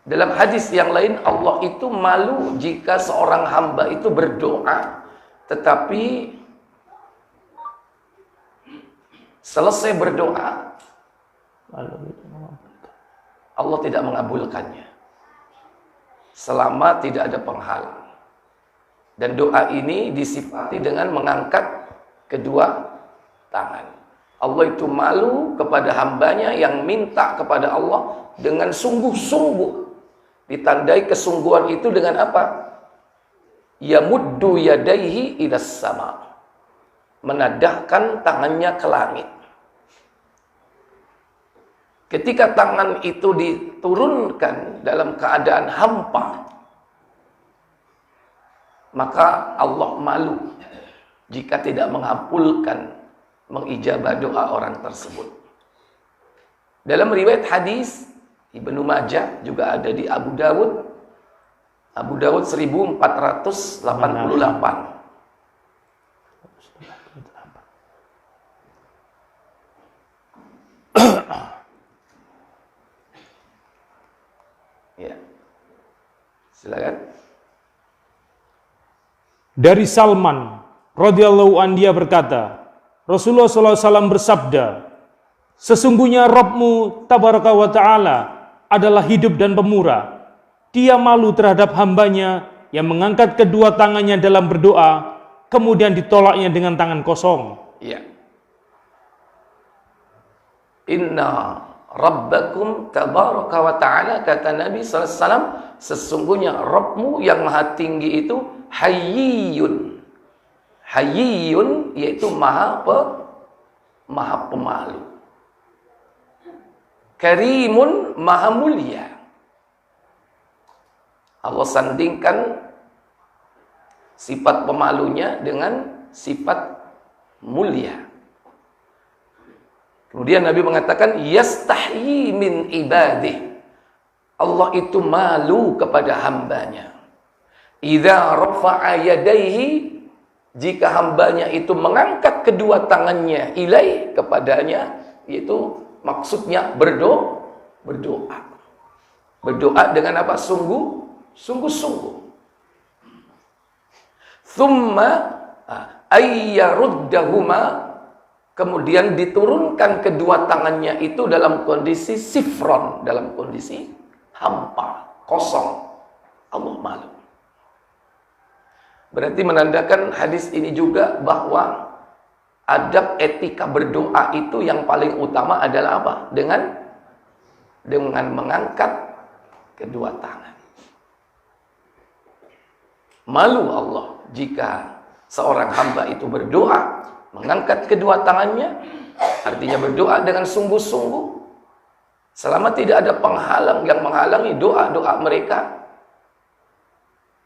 Dalam hadis yang lain, Allah itu malu jika seorang hamba itu berdoa, tetapi selesai berdoa, Allah tidak mengabulkannya selama tidak ada penghalang. Dan doa ini disifati dengan mengangkat kedua tangan. Allah itu malu kepada hambanya yang minta kepada Allah dengan sungguh-sungguh. Ditandai kesungguhan itu dengan apa? Yamuddu yadaihi ilas sama. Menadahkan tangannya ke langit. Ketika tangan itu diturunkan dalam keadaan hampa, maka Allah malu jika tidak mengabulkan, mengijabah doa orang tersebut. Dalam riwayat hadis Ibnu Majah, juga ada di Abu Dawud 1488. Ya. Silakan. Dari Salman radhiyallahu anhu, dia berkata, Rasulullah SAW bersabda, sesungguhnya Rabbmu tabaraka wa ta'ala adalah hidup dan pemurah. Dia malu terhadap hambanya yang mengangkat kedua tangannya dalam berdoa, kemudian ditolaknya dengan tangan kosong. Ya. Inna Rabbakum tabaraka wa ta'ala, kata Nabi SAW, sesungguhnya Rabbmu yang maha tinggi itu hayyun. Hayyun yaitu maha pemalu. Karimun, maha mulia. Allah sandingkan sifat pemalunya dengan sifat mulia. Kemudian Nabi mengatakan, yastahyi min ibadih. Allah itu malu kepada hambanya. Idza rafa'a yadaihi, jika hambanya itu mengangkat kedua tangannya ilaih, kepadanya, yaitu maksudnya berdoa. Berdoa dengan apa? Sungguh-sungguh. Thumma ayyaruddahuma, kemudian diturunkan kedua tangannya itu dalam kondisi sifron, dalam kondisi hampa, kosong. Allah malu. Berarti menandakan hadis ini juga bahwa adab etika berdoa itu yang paling utama adalah apa? Dengan mengangkat kedua tangan. Malu Allah jika seorang hamba itu berdoa mengangkat kedua tangannya, artinya berdoa dengan sungguh-sungguh, selama tidak ada penghalang yang menghalangi doa-doa mereka,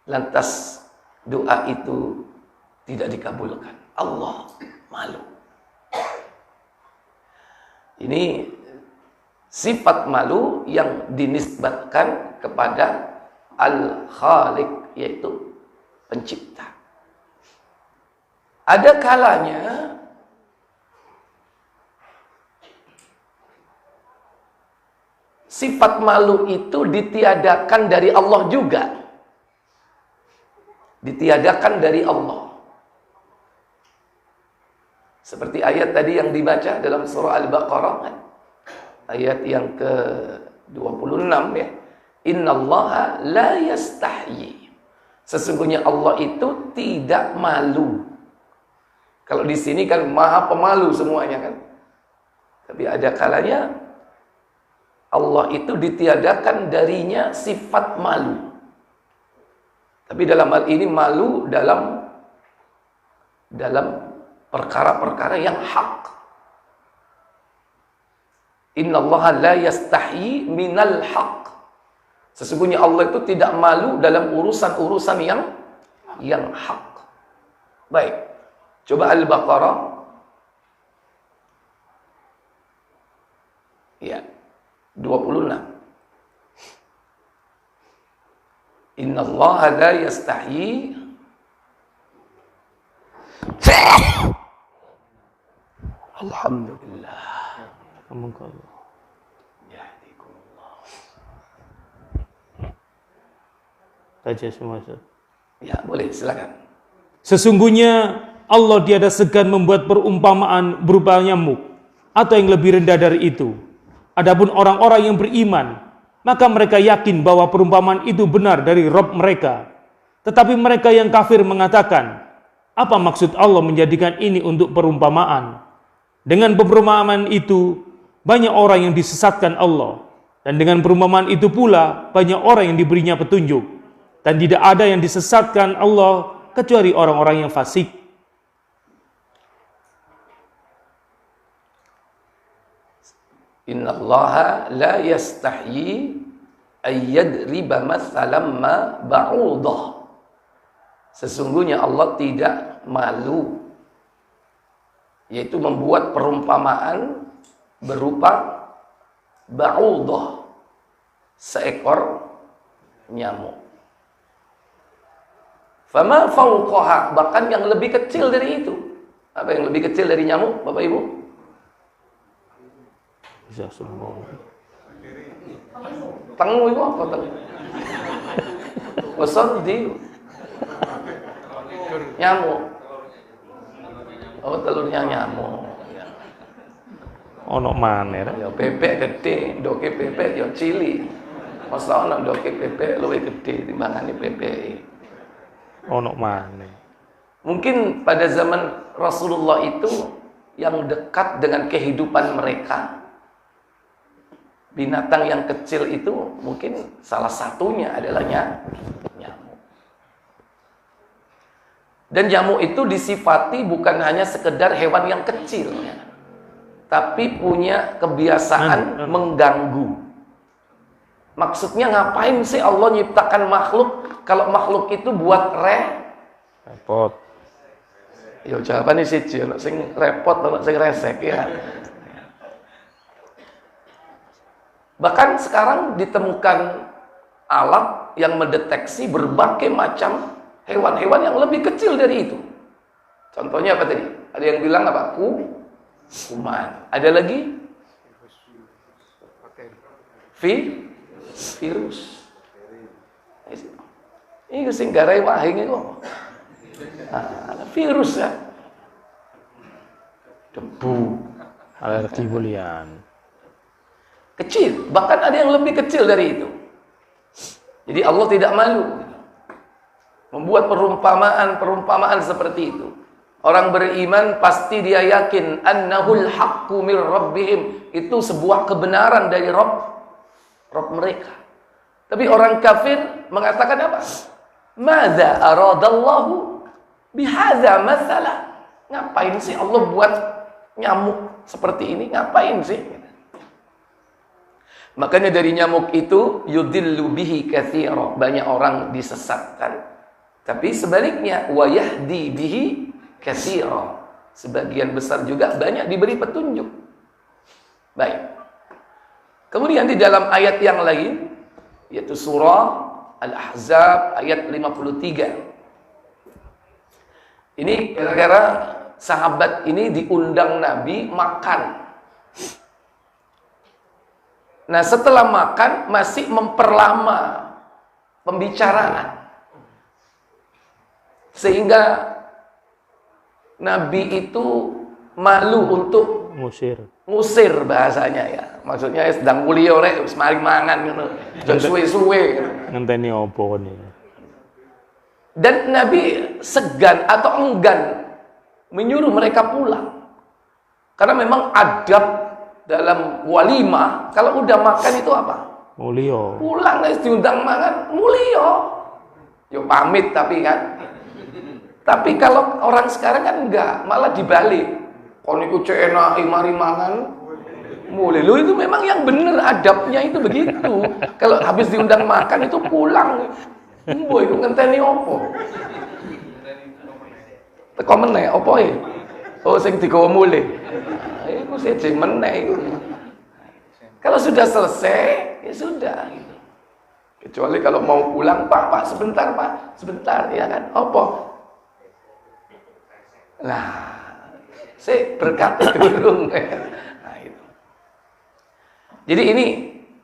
lantas doa itu tidak dikabulkan. Allah malu. Ini sifat malu yang dinisbatkan kepada Al-Khaliq, yaitu pencipta. Ada kalanya sifat malu itu ditiadakan dari Allah juga. Ditiadakan dari Allah. Seperti ayat tadi yang dibaca dalam surah Al-Baqarah, ayat yang ke-26 ya. Innallaha la yastahyi. Sesungguhnya Allah itu tidak malu. Kalau di sini kan maha pemalu semuanya kan. Tapi ada kalanya Allah itu ditiadakan darinya sifat malu. Tapi dalam hal ini malu dalam perkara-perkara yang hak. Innallaha la yastahyi minal haq. Sesungguhnya Allah itu tidak malu dalam urusan-urusan yang hak. Baik. Coba Al-Baqarah. Ya. 26. Innallaha la yastahyi Alhamdulillah. Alhamdulillah. Yahdikumullah. Baca semua, Ustaz. Ya, boleh, silakan. Sesungguhnya Allah tiada segan membuat perumpamaan berupa nyamuk atau yang lebih rendah dari itu. Adapun orang-orang yang beriman, maka mereka yakin bahwa perumpamaan itu benar dari Rabb mereka. Tetapi mereka yang kafir mengatakan, apa maksud Allah menjadikan ini untuk perumpamaan? Dengan perumpamaan itu, banyak orang yang disesatkan Allah. Dan dengan perumpamaan itu pula, banyak orang yang diberinya petunjuk. Dan tidak ada yang disesatkan Allah, kecuali orang-orang yang fasik. Innallaha la yastahyi ayyadriba mathalam ma ba'udah. Sesungguhnya Allah tidak malu, yaitu membuat perumpamaan berupa ba'udah, seekor nyamuk. Fama fawqaha, bahkan yang lebih kecil dari itu. Apa yang lebih kecil dari nyamuk, Bapak Ibu? Bisa semua. Tengu itu apa tengu? Besar di nyamuk. Oh, telurnya nyamuk. Ono maneh. Ya bebek gede, doke bebek ya cili. Masa ono doke bebek luwih gede timbangane bebek. Ono maneh. Mungkin pada zaman Rasulullah itu yang dekat dengan kehidupan mereka, binatang yang kecil itu mungkin salah satunya adalah nyamuk. Dan nyamuk itu disifati bukan hanya sekedar hewan yang kecil, tapi punya kebiasaan mengganggu. Maksudnya ngapain sih Allah nyiptakan makhluk kalau makhluk itu buat repot? Ya jawabannya siji, ono sing repot, ono sing resek ya. Bahkan sekarang ditemukan alat yang mendeteksi berbagai macam hewan-hewan yang lebih kecil dari itu. Contohnya apa tadi? Ada yang bilang apa? Kuman. Ada lagi? Virus. Ini sing garai wahing itu. Virus ya. Debu. Alergi bulian. Kecil, bahkan ada yang lebih kecil dari itu. Jadi Allah tidak malu membuat perumpamaan seperti itu. Orang beriman pasti dia yakin annahul haqqu mir rabbihim, itu sebuah kebenaran dari Rabb mereka. Tapi orang kafir mengatakan apa? Madza aradallahu bihadza mathala. Ngapain sih Allah buat nyamuk seperti ini? Ngapain sih? Makanya dari nyamuk itu yudillu bihi katsira, banyak orang disesatkan. Tapi sebaliknya wa yahdi bihi katsira, sebagian besar juga banyak diberi petunjuk. Baik. Kemudian di dalam ayat yang lain, yaitu surah Al-Ahzab ayat 53. Ini kira-kira sahabat ini diundang Nabi makan. Nah, setelah makan masih memperlama pembicaraan. Sehingga Nabi itu malu untuk ngusir bahasanya ya. Maksudnya sedang mulia rek wis mari mangan ngono. Jangan suwe-suwe. Ngenteni opo nih. Dan Nabi segan atau enggan menyuruh mereka pulang. Karena memang adab dalam walimah, kalau udah makan itu apa? Mulio. Pulang guys, diundang makan, mulio. Yo pamit tapi kan. Tapi kalau orang sekarang kan enggak, malah dibalik. Kon iku cek enak mari mangan. Mulai lu itu memang yang bener adabnya itu begitu. Kalau habis diundang makan itu pulang. Mbok iku ngenteni opo? Teko meneh opo e? Oh sing digawa mulih. Iku siji meneh. Kalau sudah selesai, ya sudah gitu. Kecuali kalau mau pulang, Pak, sebentar, Pak. Sebentar, ya kan? Apa? Nah, berkat durung. Nah, itu. Jadi ini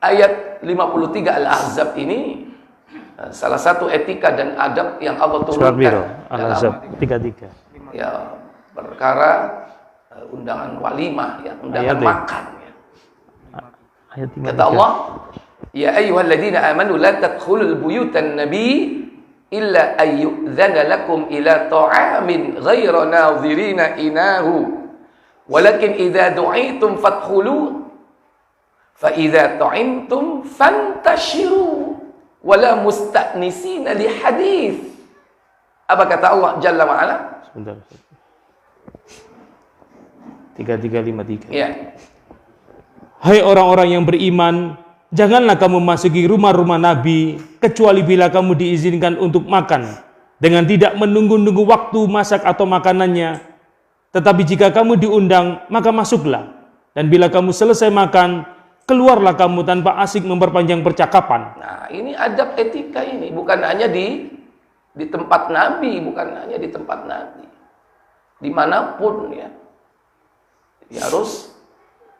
ayat 53 Al-Ahzab ini salah satu etika dan adab yang Allah turunkan Al-Ahzab 33. Ya, perkara undangan walimah, ya, undangan makan. Ya. Kata Allah, ya ayyuhalladzina amanu la tadkhulul buyutan nabi illa ayyudzana lakum ila ta'amin ghaira nadhirina inahu walakin idza du'itum fadkhulu fa idza ta'imtum fantashiru wala musta'nisina li hadits. Apa kata Allah Jalla wa Ala? Sebentar. 3353. Ya. Hai orang-orang yang beriman, janganlah kamu masuki rumah-rumah Nabi kecuali bila kamu diizinkan untuk makan dengan tidak menunggu-nunggu waktu masak atau makanannya. Tetapi jika kamu diundang, maka masuklah. Dan bila kamu selesai makan, keluarlah kamu tanpa asik memperpanjang percakapan. Nah, ini adab etika ini, bukan hanya di tempat Nabi, bukan hanya di tempat Nabi. Dimanapun ya. Dia harus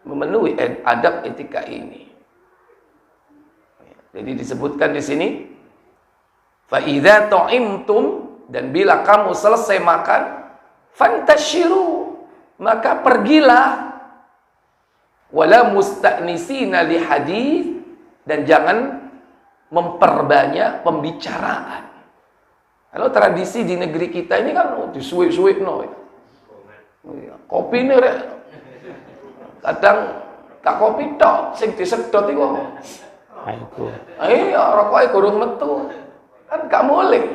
memenuhi adab etika ini. Jadi disebutkan di sini, fa idza ta'imtum, dan bila kamu selesai makan, fantashiru, maka pergilah, wala musta'nisina li hadits, dan jangan memperbanyak pembicaraan. Kalau tradisi di negeri kita ini kan disuwek-suwek no. Kopi ini kadang tak kopi tok sing disedot iku. Itu. Iya, rokoke gurung metu. Kan gak boleh.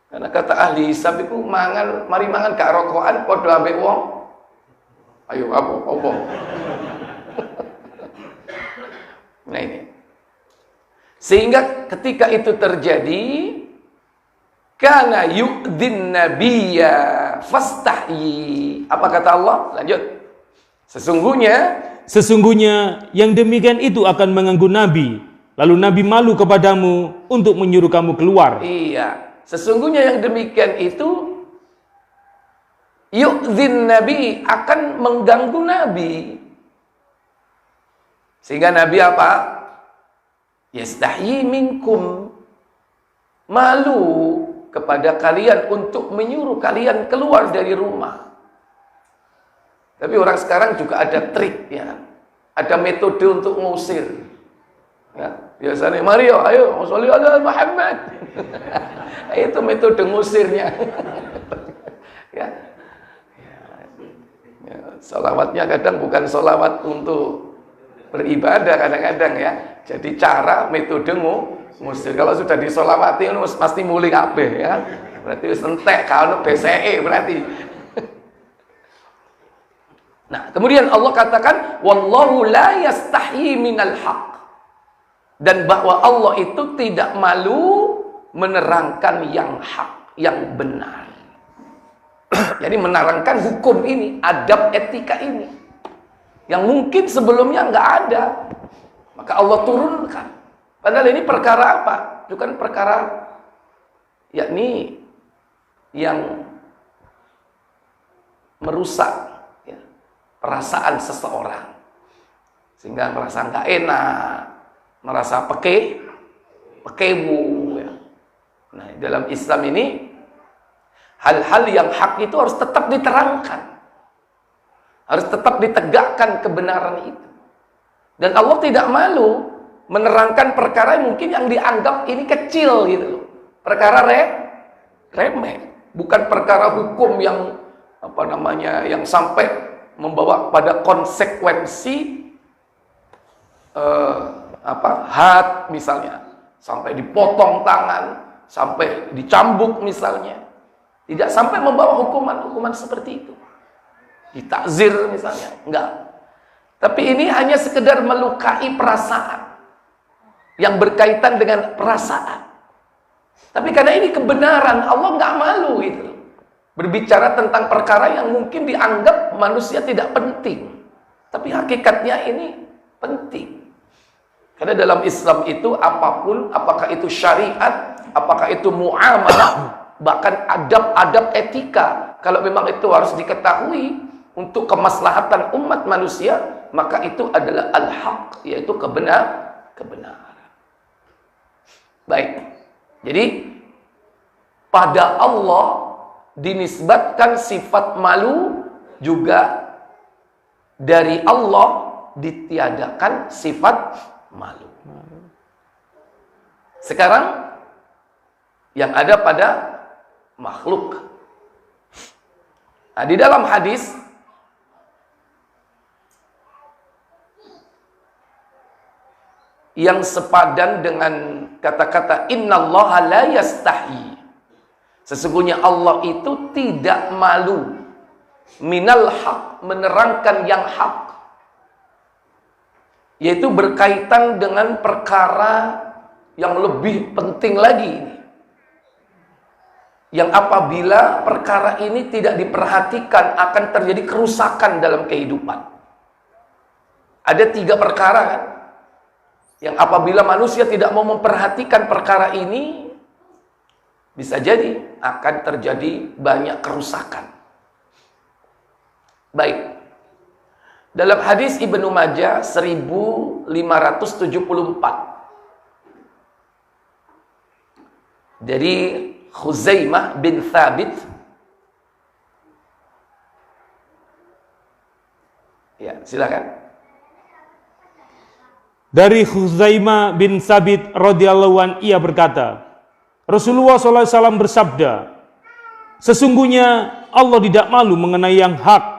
Karena kata ahli hisab iku mari mangan gak rokokan padha ambek wong. Ayo apa? Nah ini. Sehingga ketika itu terjadi, kana yu'dhin nabiyya fastahyi. Apa kata Allah? Lanjut. Sesungguhnya yang demikian itu akan mengganggu Nabi, lalu Nabi malu kepadamu untuk menyuruh kamu keluar. Iya, sesungguhnya yang demikian itu yu'dhin nabi, akan mengganggu Nabi. Sehingga Nabi apa? Yastahyi minkum, malu kepada kalian untuk menyuruh kalian keluar dari rumah. Tapi orang sekarang juga ada trik ya. Ada metode untuk ngusir. Ya, biasanya mari ayo sholli ala Muhammad. Itu metode ngusirnya. Ya. Ya, sholawatnya kadang bukan sholawat untuk beribadah kadang-kadang ya. Jadi cara metode ngusir. Kalau sudah disolawati pasti mulih kabeh ya. Berarti wis entek kalau BCE berarti. Nah, kemudian Allah katakan wallahu la yastahyi minal haq. Dan bahwa Allah itu tidak malu menerangkan yang hak, yang benar. Jadi menerangkan hukum ini, adab etika ini. Yang mungkin sebelumnya enggak ada. Maka Allah turunkan. Padahal ini perkara apa? Itu kan perkara yakni yang merusak ya, perasaan seseorang. Sehingga merasa nggak enak, merasa pekewu ya. Nah, dalam Islam ini hal-hal yang hak itu harus tetap diterangkan. Harus tetap ditegakkan kebenaran itu. Dan Allah tidak malu menerangkan perkara yang mungkin yang dianggap ini kecil gitu loh. Perkara remeh, bukan perkara hukum yang yang sampai membawa pada konsekuensi had misalnya, sampai dipotong tangan, sampai dicambuk misalnya. Tidak sampai membawa hukuman seperti itu. Ditakzir misalnya, enggak. Tapi ini hanya sekedar melukai perasaan yang berkaitan dengan perasaan. Tapi karena ini kebenaran, Allah nggak malu itu. Berbicara tentang perkara yang mungkin dianggap manusia tidak penting. Tapi hakikatnya ini penting. Karena dalam Islam itu apapun, apakah itu syariat, apakah itu muamalah, bahkan adab-adab etika. Kalau memang itu harus diketahui untuk kemaslahatan umat manusia, maka itu adalah al-haq, yaitu kebenaran. Baik. Jadi pada Allah dinisbatkan sifat malu, juga dari Allah ditiadakan sifat malu. Sekarang yang ada pada makhluk. Nah, di dalam hadis yang sepadan dengan kata-kata innallaha la yastahi, sesungguhnya Allah itu tidak malu, minal haq, menerangkan yang hak, yaitu berkaitan dengan perkara yang lebih penting lagi, yang apabila perkara ini tidak diperhatikan akan terjadi kerusakan dalam kehidupan. Ada 3 perkara kan, yang apabila manusia tidak mau memperhatikan perkara ini, bisa jadi akan terjadi banyak kerusakan. Baik. Dalam hadis Ibnu Majah 1574 dari Khuzaimah bin Thabit, ya silakan. Dari Khuzaimah bin Thabit radhiyallahu an, ia berkata, Rasulullah SAW bersabda, sesungguhnya Allah tidak malu mengenai yang hak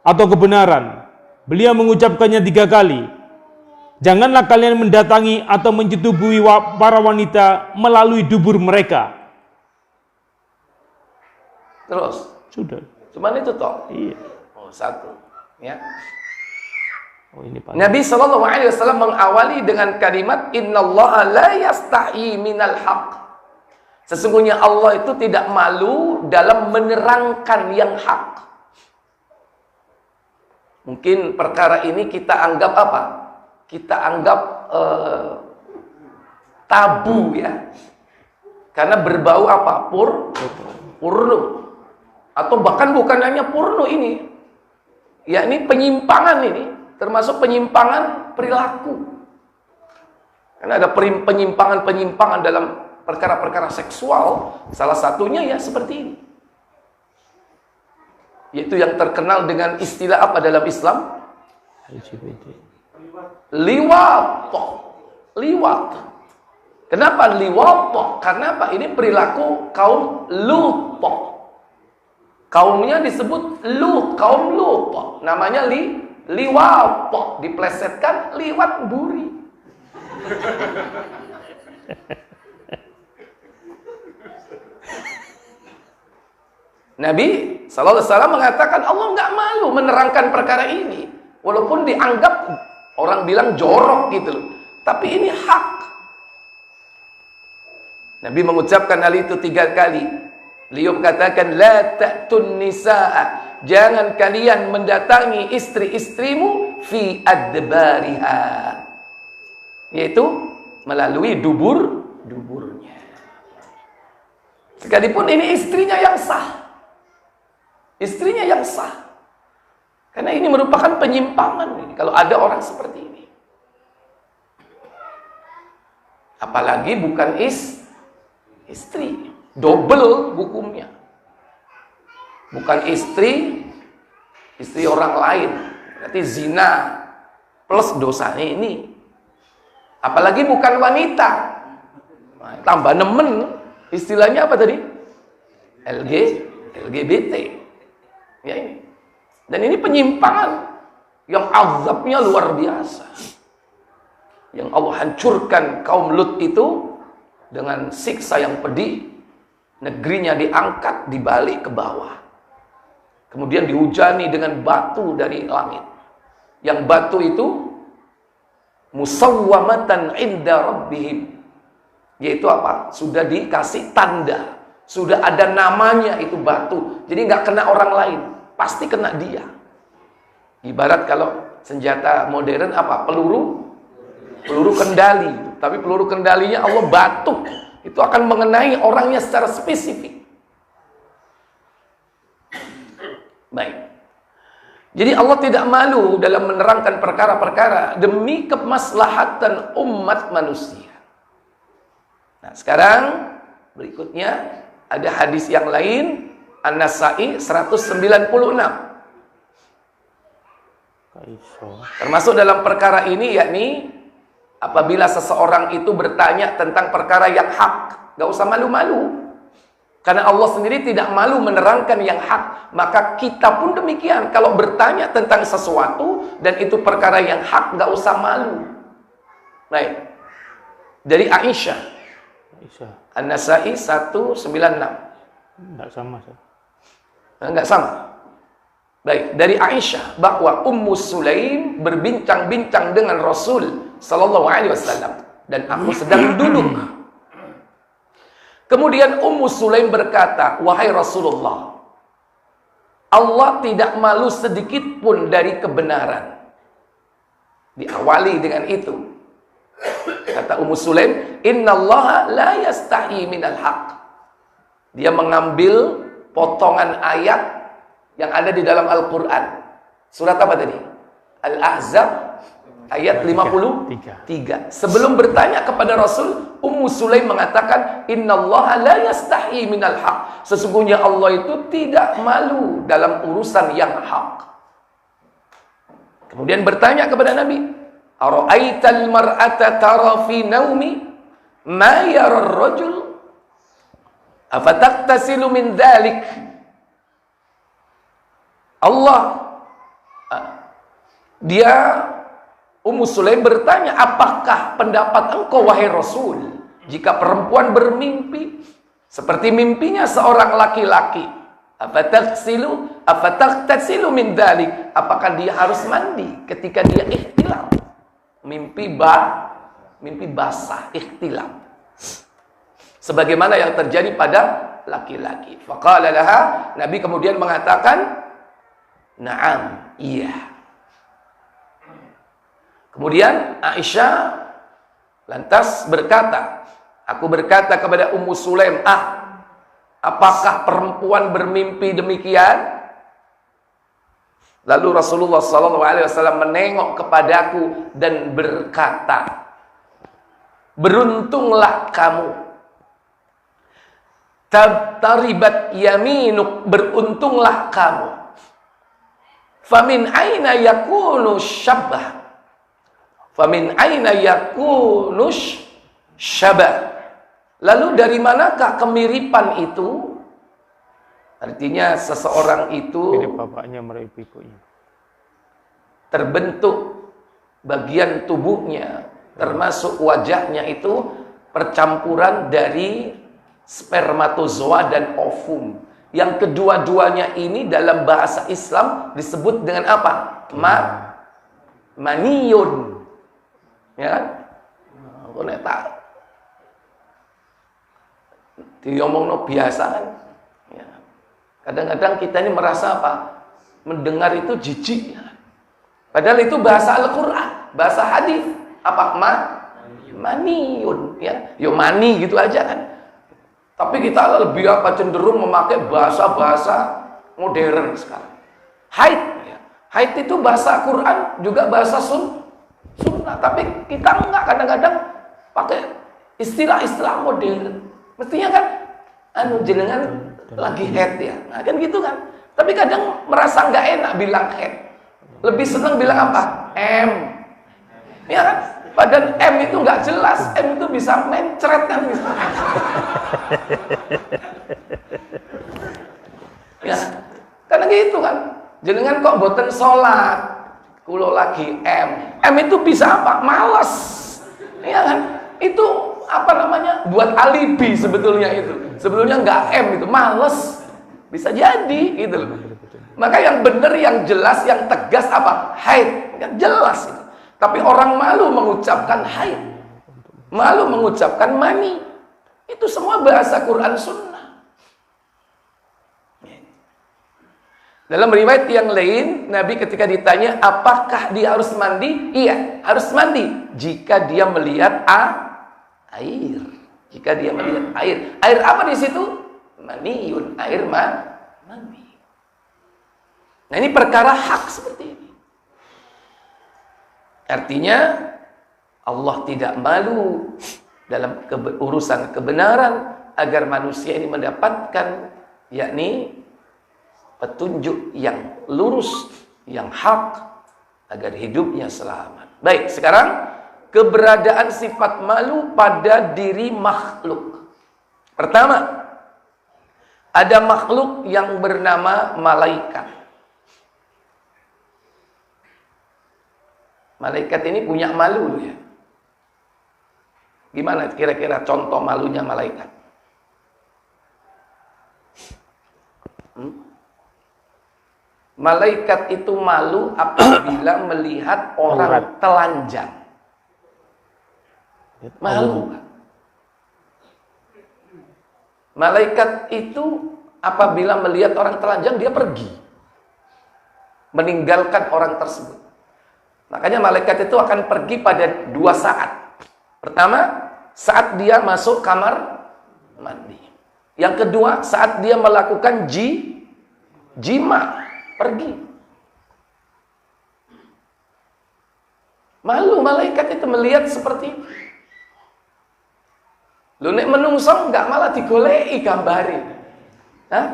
atau kebenaran. Beliau mengucapkannya 3 kali. Janganlah kalian mendatangi atau menyetubuhi para wanita melalui dubur mereka. Terus? Sudah. Cuman itu toh? Iya. Oh, 1. Ya. Oh, ini Nabi SAW mengawali dengan kalimat innallaha la yastahi minal haq. Sesungguhnya Allah itu tidak malu dalam menerangkan yang hak. Mungkin perkara ini kita anggap apa? Kita anggap tabu ya. Karena berbau apa? Porno. Atau bahkan bukan hanya porno ini. Yakni penyimpangan ini. Termasuk penyimpangan perilaku. Karena ada penyimpangan-penyimpangan dalam perkara-perkara seksual. Salah satunya ya seperti ini. Yaitu yang terkenal dengan istilah apa dalam Islam? LGBT. Liwat. Kenapa liwat? Karena apa? Ini perilaku kaum Lut. Kaumnya disebut Lut, kaum Lut. Namanya liwat, diplesetkan liwat buri. Nabi SAW mengatakan Allah nggak malu menerangkan perkara ini, walaupun dianggap orang bilang jorok gitu loh, tapi ini hak. Nabi mengucapkan hal itu 3 kali. Beliau katakan la ta'tun nisaa, jangan kalian mendatangi istri-istrimu fi adbariha, yaitu melalui duburnya. Sekalipun ini istrinya yang sah. Istrinya yang sah. Karena ini merupakan penyimpangan kalau ada orang seperti ini. Apalagi bukan istri. Double hukumnya. Bukan istri orang lain. Berarti zina plus dosanya ini. Apalagi bukan wanita. Nah, tambah nemen, istilahnya apa tadi? LGBT. Ya ini. Dan ini penyimpangan yang azabnya luar biasa. Yang Allah hancurkan kaum Lut itu dengan siksa yang pedih. Negerinya diangkat, dibalik ke bawah. Kemudian dihujani dengan batu dari langit. Yang batu itu musawwamatan inda rabbihim. Yaitu apa? Sudah dikasih tanda. Sudah ada namanya itu batu. Jadi nggak kena orang lain. Pasti kena dia. Ibarat kalau senjata modern apa? Peluru kendali. Tapi peluru kendalinya Allah batu. Itu akan mengenai orangnya secara spesifik. Baik. Jadi Allah tidak malu dalam menerangkan perkara-perkara demi kemaslahatan umat manusia. Nah, sekarang berikutnya ada hadis yang lain, An-Nasa'i 196. Termasuk dalam perkara ini, yakni apabila seseorang itu bertanya tentang perkara yang hak, gak usah malu-malu. Karena Allah sendiri tidak malu menerangkan yang hak. Maka kita pun demikian. Kalau bertanya tentang sesuatu dan itu perkara yang hak, gak usah malu. Baik. Dari Aisyah. An-Nasa'i 196. Enggak sama. Enggak sama. Baik, dari Aisyah bahwa Ummu Sulaim berbincang-bincang dengan Rasul sallallahu alaihi wasallam dan aku sedang duduk. Kemudian Ummu Sulaim berkata, "Wahai Rasulullah, Allah tidak malu sedikit pun dari kebenaran." Diawali dengan itu. Kata Ummu Sulaim, "Innallaha la yastahi minal haq." Dia mengambil potongan ayat yang ada di dalam Al-Quran. Surat apa tadi? Al-Ahzab ayat 53. Sebelum bertanya kepada Rasul, Ummu Sulaim mengatakan, "Innallaha la yastahi minal haq." Sesungguhnya Allah itu tidak malu dalam urusan yang hak. Kemudian bertanya kepada Nabi, "Ara'aital mar'ata tara fi naumi ma yara ar-rajul? Afataqtasilu min dhalik?" Ummu Sulaim bertanya, "Apakah pendapat engkau wahai Rasul jika perempuan bermimpi seperti mimpinya seorang laki-laki? Afataqtasilu min dhalik?" Apakah dia harus mandi ketika dia ihtilam? Mimpi basah, ihtilam. Sebagaimana yang terjadi pada laki-laki. Faqala laha, Nabi kemudian mengatakan, "Na'am, iya." Kemudian Aisyah lantas berkata, "Aku berkata kepada Ummu Sulaim, apakah perempuan bermimpi demikian?" Lalu Rasulullah SAW menengok kepadaku dan berkata, "Beruntunglah kamu. Taribat yaminuk, beruntunglah kamu. Famin aina yakunu syabah? Famin aina yakunu syabah?" Lalu dari manakah kemiripan itu? Artinya seseorang itu mirip bapaknya, mirip ibunya. Terbentuk bagian tubuhnya, termasuk wajahnya itu percampuran dari spermatozoa dan ovum. Yang kedua-duanya ini dalam bahasa Islam disebut dengan apa? Maniyun. Ya kan? Aku nek tak diomongno biasa kan. Ya. Kadang-kadang kita ini merasa apa? Mendengar itu jijik. Padahal itu bahasa Al-Qur'an, bahasa hadis. Apa? Maniyun, ya. Yo mani gitu aja kan. Tapi kita lebih apa cenderung memakai bahasa-bahasa modern sekarang. Haid, ya. Haid itu bahasa Quran juga bahasa sunnah. Tapi kita enggak, kadang-kadang pakai istilah-istilah modern. Mestinya kan jenengan lagi haid ya. Nah, kan gitu kan. Tapi kadang merasa enggak enak bilang haid. Lebih senang bilang apa? Ya kan? Padahal M itu nggak jelas, M itu bisa mencret kan gitu. Ya, karena gitu kan. Jenengan kok boten sholat, kulo lagi M itu bisa apa? Malas, ya kan? Itu apa namanya? Buat alibi sebetulnya itu. Sebetulnya nggak M itu, males, bisa jadi gitu loh. Maka yang benar, yang jelas, yang tegas apa? Haid, yang jelas itu. Tapi orang malu mengucapkan haid, malu mengucapkan mani. Itu semua bahasa Quran Sunnah. Dalam riwayat yang lain, Nabi ketika ditanya, apakah dia harus mandi? Iya, harus mandi jika dia melihat air. Jika dia melihat air. Air apa di situ? Maniun, air mani. Nah, ini perkara hak seperti ini. Artinya Allah tidak malu dalam urusan kebenaran agar manusia ini mendapatkan yakni petunjuk yang lurus, yang hak, agar hidupnya selamat. Baik, sekarang keberadaan sifat malu pada diri makhluk. Pertama, ada makhluk yang bernama malaikat. Malaikat ini punya malu ya. Gimana kira-kira contoh malunya malaikat? Malaikat itu malu apabila melihat orang telanjang. Malu. Malaikat itu apabila melihat orang telanjang dia pergi, meninggalkan orang tersebut. Makanya malaikat itu akan pergi pada 2 saat. Pertama, saat dia masuk kamar mandi. Yang kedua, saat dia melakukan jima, pergi. Malu malaikat itu melihat seperti itu. Lu nek menungso enggak malah digoleki gambari. Hah?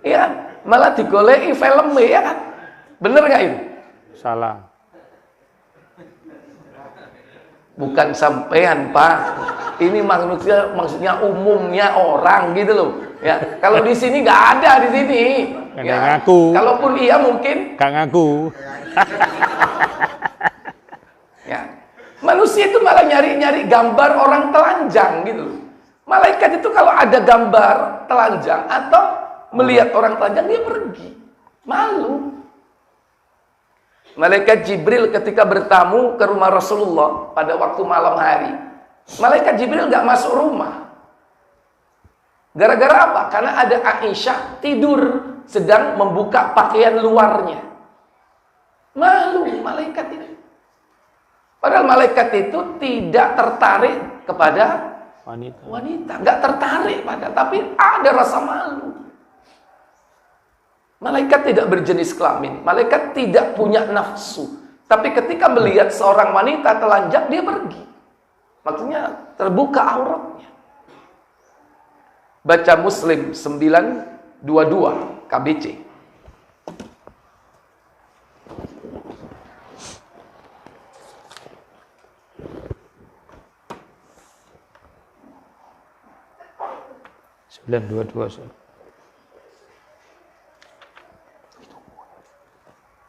Iya, malah digoleki film ya kan? Bener enggak itu? Salah. Bukan sampean, Pak. Ini maksudnya umumnya orang gitu loh. Ya, kalau di sini nggak ada di sini. Nggak ya. ngaku. Kalaupun iya mungkin. Nggak ngaku. Ya. Manusia itu malah nyari-nyari gambar orang telanjang gitu loh. Malaikat itu kalau ada gambar telanjang atau melihat orang telanjang dia pergi. Malu. Malaikat Jibril ketika bertamu ke rumah Rasulullah pada waktu malam hari, Malaikat Jibril nggak masuk rumah. Gara-gara apa? Karena ada Aisyah tidur sedang membuka pakaian luarnya. Malu malaikat itu. Padahal malaikat itu tidak tertarik kepada wanita. Nggak tertarik pada, tapi ada rasa malu. Malaikat tidak berjenis kelamin. Malaikat tidak punya nafsu. Tapi ketika melihat seorang wanita telanjang, dia pergi. Maksudnya terbuka auratnya. Baca Muslim 922 KBC.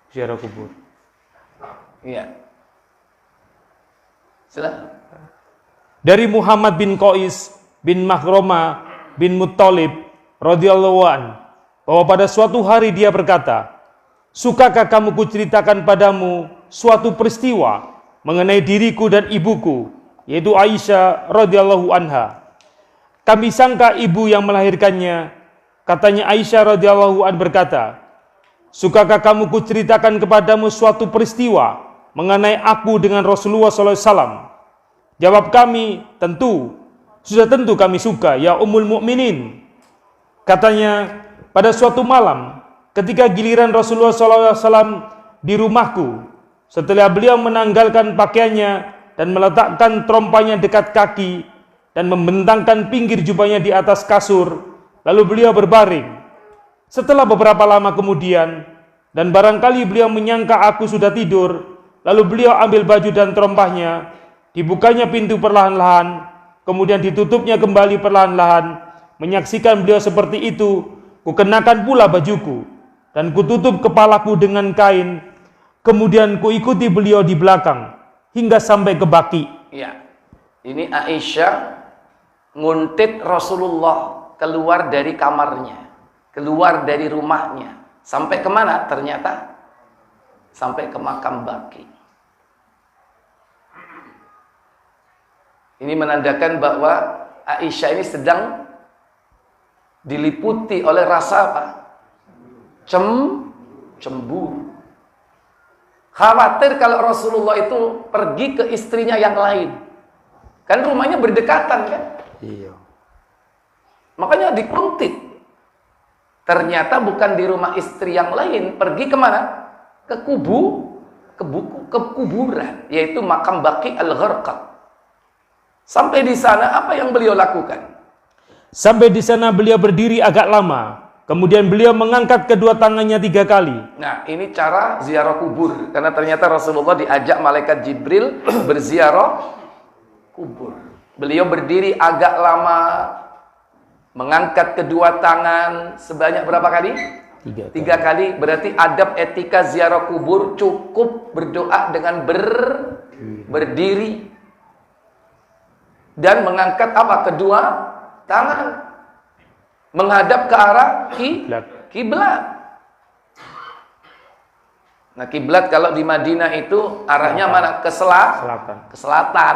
Ziarah kubur. Iya. Silakan. Dari Muhammad bin Qais bin Mahroma bin Muttalib radhiyallahu an, bahwa pada suatu hari dia berkata, "Sukakah kamu kuceritakan padamu suatu peristiwa mengenai diriku dan ibuku, yaitu Aisyah radhiyallahu anha. Kami sangka ibu yang melahirkannya." Katanya Aisyah radhiyallahu an berkata, "Sukakah kamu kuceritakan kepadamu suatu peristiwa mengenai aku dengan Rasulullah SAW?" Jawab kami, "Tentu, sudah tentu kami suka, ya Ummul Mukminin." Katanya, pada suatu malam, ketika giliran Rasulullah SAW di rumahku, setelah beliau menanggalkan pakaiannya dan meletakkan trompanya dekat kaki dan membentangkan pinggir jubahnya di atas kasur, lalu beliau berbaring. Setelah beberapa lama kemudian, dan barangkali beliau menyangka aku sudah tidur, lalu beliau ambil baju dan terompahnya, dibukanya pintu perlahan-lahan, kemudian ditutupnya kembali perlahan-lahan. Menyaksikan beliau seperti itu, kukenakan pula bajuku, dan kututup kepalaku dengan kain, kemudian kuikuti beliau di belakang, hingga sampai ke Baqi. Ya, ini Aisyah nguntit Rasulullah keluar dari kamarnya, keluar dari rumahnya, sampai kemana? Ternyata sampai ke makam Baqi. Ini menandakan bahwa Aisyah ini sedang diliputi oleh rasa apa? Cemburu. Khawatir kalau Rasulullah itu pergi ke istrinya yang lain. Kan rumahnya berdekatan kan? Iya. Makanya dikuntit. Ternyata bukan di rumah istri yang lain, pergi kemana? Ke kuburan, yaitu makam Baqi al-Gharqad. Sampai di sana apa yang beliau lakukan? Sampai di sana beliau berdiri agak lama. Kemudian beliau mengangkat kedua tangannya 3 kali. Nah, ini cara ziarah kubur. Karena ternyata Rasulullah diajak malaikat Jibril berziarah kubur. Beliau berdiri agak lama, mengangkat kedua tangan sebanyak berapa kali? 3 kali. Berarti adab etika ziarah kubur cukup berdoa dengan berdiri dan mengangkat apa? Kedua tangan menghadap ke arah kiblat. Nah, kiblat kalau di Madinah itu arahnya mana? Ke selatan.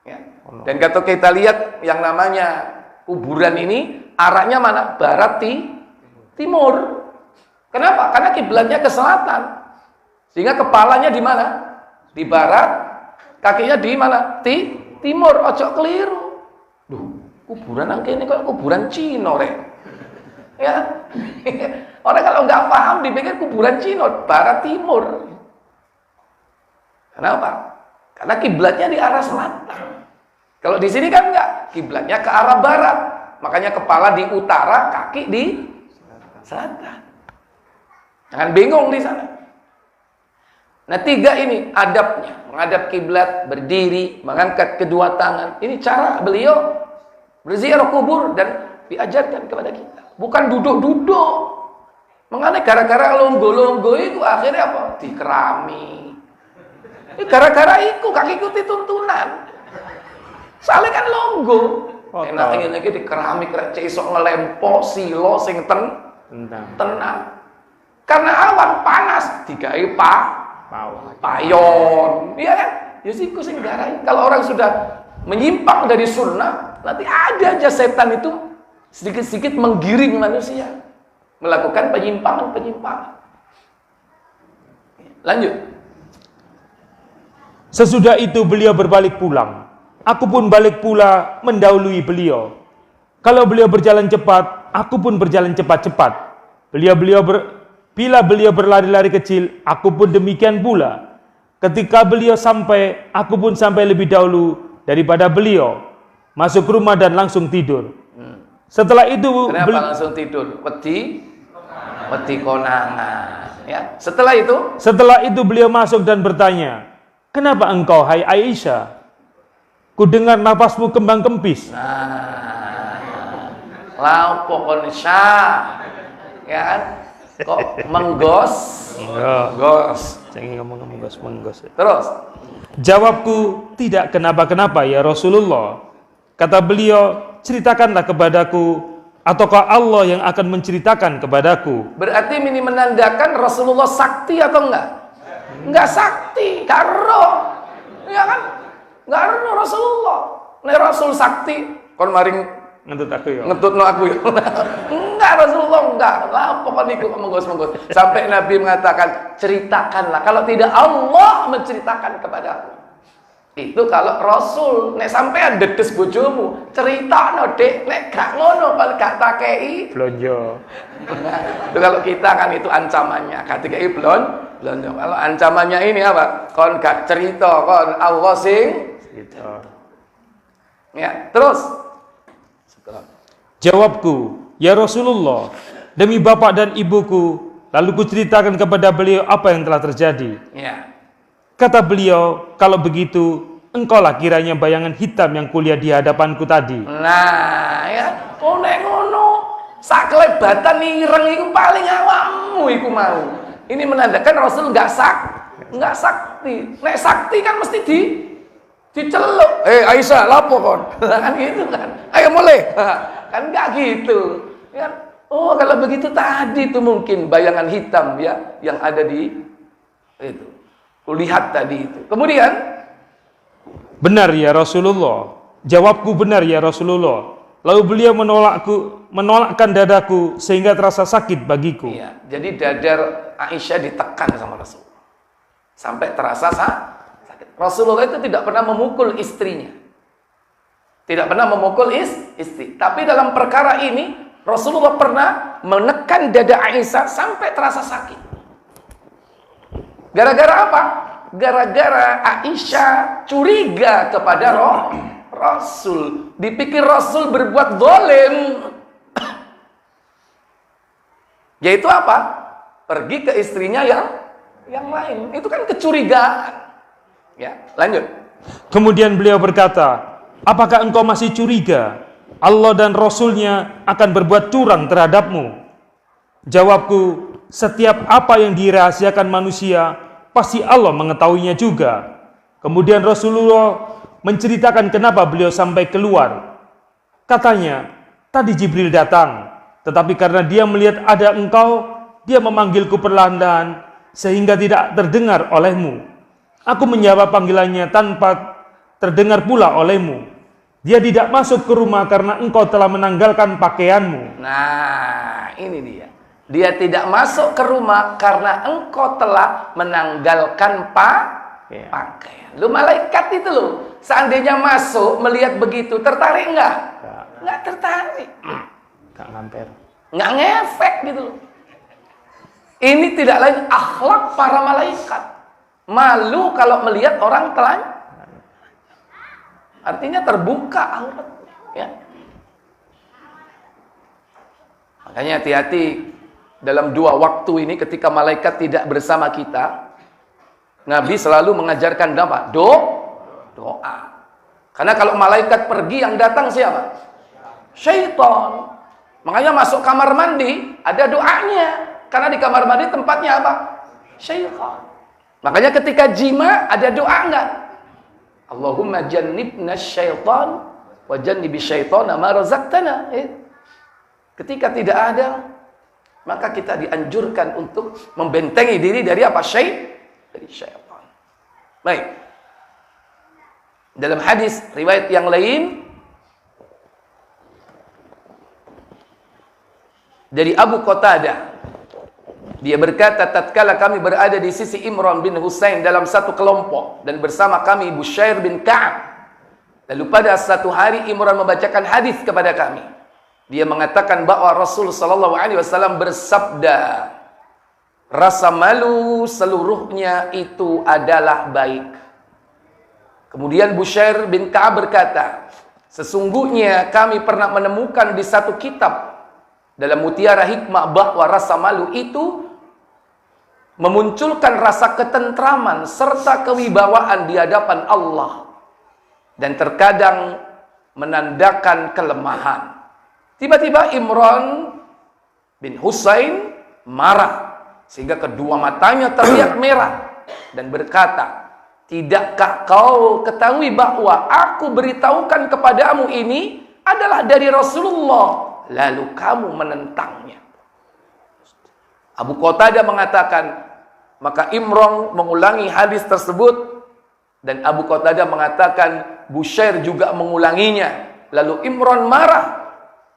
Ya. Dan kalau kita lihat yang namanya kuburan ini arahnya mana? Barat, timur. Kenapa? Karena kiblatnya ke selatan. Sehingga kepalanya di mana? Di barat, kakinya di mana? Timur. Ojo keliru. Duh, kuburan angke ini kok kuburan Cina, rek. Ya. Orang kalau nggak paham dipikir kuburan Cina, barat timur. Kenapa? Karena kiblatnya di arah selatan. Kalau di sini kan enggak, kiblatnya ke arah barat. Makanya kepala di utara, kaki di selatan. Jangan bingung di sana. Nah, 3 ini adabnya, menghadap kiblat, berdiri, mengangkat kedua tangan. Ini cara beliau berziarah kubur dan diajarkan kepada kita. Bukan duduk-duduk. Mengenai gara-gara longgo-longgo itu akhirnya apa? Dikerami. Ini gara-gara itu kaki ikuti tuntunan. Soalnya kan longgo. Enak ingin lagi dikerami kerja isok ngelempo silo sing tenang. Karena awan panas digawe payon. Iya kan? Ya siku sing garai. Kalau orang sudah menyimpang dari sunnah, nanti ada aja setan itu sedikit-sedikit menggiring manusia melakukan penyimpangan. Lanjut. Sesudah itu beliau berbalik pulang. Aku pun balik pula mendahului beliau. Kalau beliau berjalan cepat, aku pun berjalan cepat-cepat. Bila beliau berlari-lari kecil, aku pun demikian pula. Ketika beliau sampai, aku pun sampai lebih dahulu daripada beliau. Masuk rumah dan langsung tidur. Setelah itu kenapa langsung tidur? Wedi konangan. Ya. Setelah itu beliau masuk dan bertanya, "Kenapa engkau, hai Aisyah? Kudengar napasmu kembang kempis." Lapo kon syah. Ya kan? Kok menggos? Jangan ngomong menggos. Terus, jawabku, "Tidak kenapa-kenapa ya Rasulullah." Kata beliau, "Ceritakanlah kepadaku, ataukah Allah yang akan menceritakan kepadaku?" Berarti ini menandakan Rasulullah sakti atau enggak? Enggak sakti, karo. Ya kan? Enggak ada Rasulullah. Nek Rasul sakti, kon maring ngentutno aku ya. Enggak, Rasulullah enggak. Lah pokoknya iku menggos-menggos. Sampai Nabi mengatakan, "Ceritakanlah." Kalau tidak Allah menceritakan kepadaku. Itu kalau Rasul, nek sampean dedes bojomu, ceritano Dek, nek gak ngono kalau gak takei blonjo. Itu kalau kita kan itu ancamannya, gak takei blonjo. Kalau ancamannya ini apa? Kon gak cerita, kon Allah sing cerita. Ya, terus jawabku, "Ya Rasulullah, demi bapak dan ibuku." Lalu kuceritakan kepada beliau apa yang telah terjadi. Ya. Kata beliau, "Kalau begitu, engkaulah kiranya bayangan hitam yang kulihat di hadapanku tadi." Nah, ya, nek ngono, sak kelebatan ireng iku paling awakmu iku mau. Ini menandakan Rasul enggak sakti. Nek sakti kan mesti diceluk. Aisyah, lapo kon? Kan gitu kan. Ayo mulai. Kan enggak gitu. Ya, oh, kalau begitu tadi itu mungkin bayangan hitam ya yang ada di itu. Kulihat tadi itu. Kemudian, "Benar ya Rasulullah." Jawabku, "Benar ya Rasulullah." Lalu beliau menolakkan dadaku sehingga terasa sakit bagiku. Iya, jadi dadar Aisyah ditekan sama Rasulullah. Sampai terasa sakit. Rasulullah itu tidak pernah memukul istrinya. Tidak pernah memukul istri. Tapi dalam perkara ini Rasulullah pernah menekan dada Aisyah sampai terasa sakit. Gara-gara apa? Gara-gara Aisyah curiga kepada Rasul. Dipikir Rasul berbuat zalim. Yaitu apa? Pergi ke istrinya yang lain. Itu kan kecurigaan. Ya, lanjut. Kemudian beliau berkata, apakah engkau masih curiga Allah dan Rasulnya akan berbuat curang terhadapmu? Jawabku, setiap apa yang dirahasiakan manusia pasti Allah mengetahuinya juga. Kemudian Rasulullah menceritakan kenapa beliau sampai keluar. Katanya, tadi Jibril datang, tetapi karena dia melihat ada engkau, dia memanggilku perlahan-lahan sehingga tidak terdengar olehmu. Aku menjawab panggilannya tanpa terdengar pula olehmu. Dia tidak masuk ke rumah karena engkau telah menanggalkan pakaianmu. Nah, ini dia. Dia tidak masuk ke rumah karena engkau telah menanggalkan pakaian. Lu malaikat itu loh. Seandainya masuk melihat begitu, tertarik enggak? Enggak tertarik. Gak ngamper. Nggak ngefek gitu loh. Ini tidak lain akhlak para malaikat. Malu kalau melihat orang telanjang. Artinya terbuka aurat. Ya. Makanya hati-hati dalam 2 waktu ini ketika malaikat tidak bersama kita. Nabi selalu mengajarkan apa? Doa. Karena kalau malaikat pergi yang datang siapa? Syaitan. Makanya masuk kamar mandi ada doanya. Karena di kamar mandi tempatnya apa? Syaitan. Makanya ketika jima ada doa enggak? Allahumma jannibna syaitan wa jannibi syaitana ma razaqtana. Ketika tidak ada, maka kita dianjurkan untuk membentengi diri dari apa? Dari syaitan. Baik. Dalam hadis riwayat yang lain dari Abu Qatadah, dia berkata, tatkala kami berada di sisi Imran bin Husain dalam satu kelompok dan bersama kami Bushair bin Ka'ab. Lalu pada satu hari Imran membacakan hadis kepada kami. Dia mengatakan bahwa Rasul sallallahu alaihi wasallam bersabda, rasa malu seluruhnya itu adalah baik. Kemudian Bushair bin Ka'ab berkata, sesungguhnya kami pernah menemukan di satu kitab dalam Mutiara Hikmah bahwa rasa malu itu memunculkan rasa ketentraman serta kewibawaan di hadapan Allah dan terkadang menandakan kelemahan. Tiba-tiba Imran bin Husain marah sehingga kedua matanya terlihat merah dan berkata, tidakkah kau ketahui bahwa aku beritahukan kepadamu ini adalah dari Rasulullah, lalu kamu menentangnya? Abu Qatadah mengatakan, maka Imran mengulangi hadis tersebut dan Abu Qatadah mengatakan Bushair juga mengulanginya. Lalu Imran marah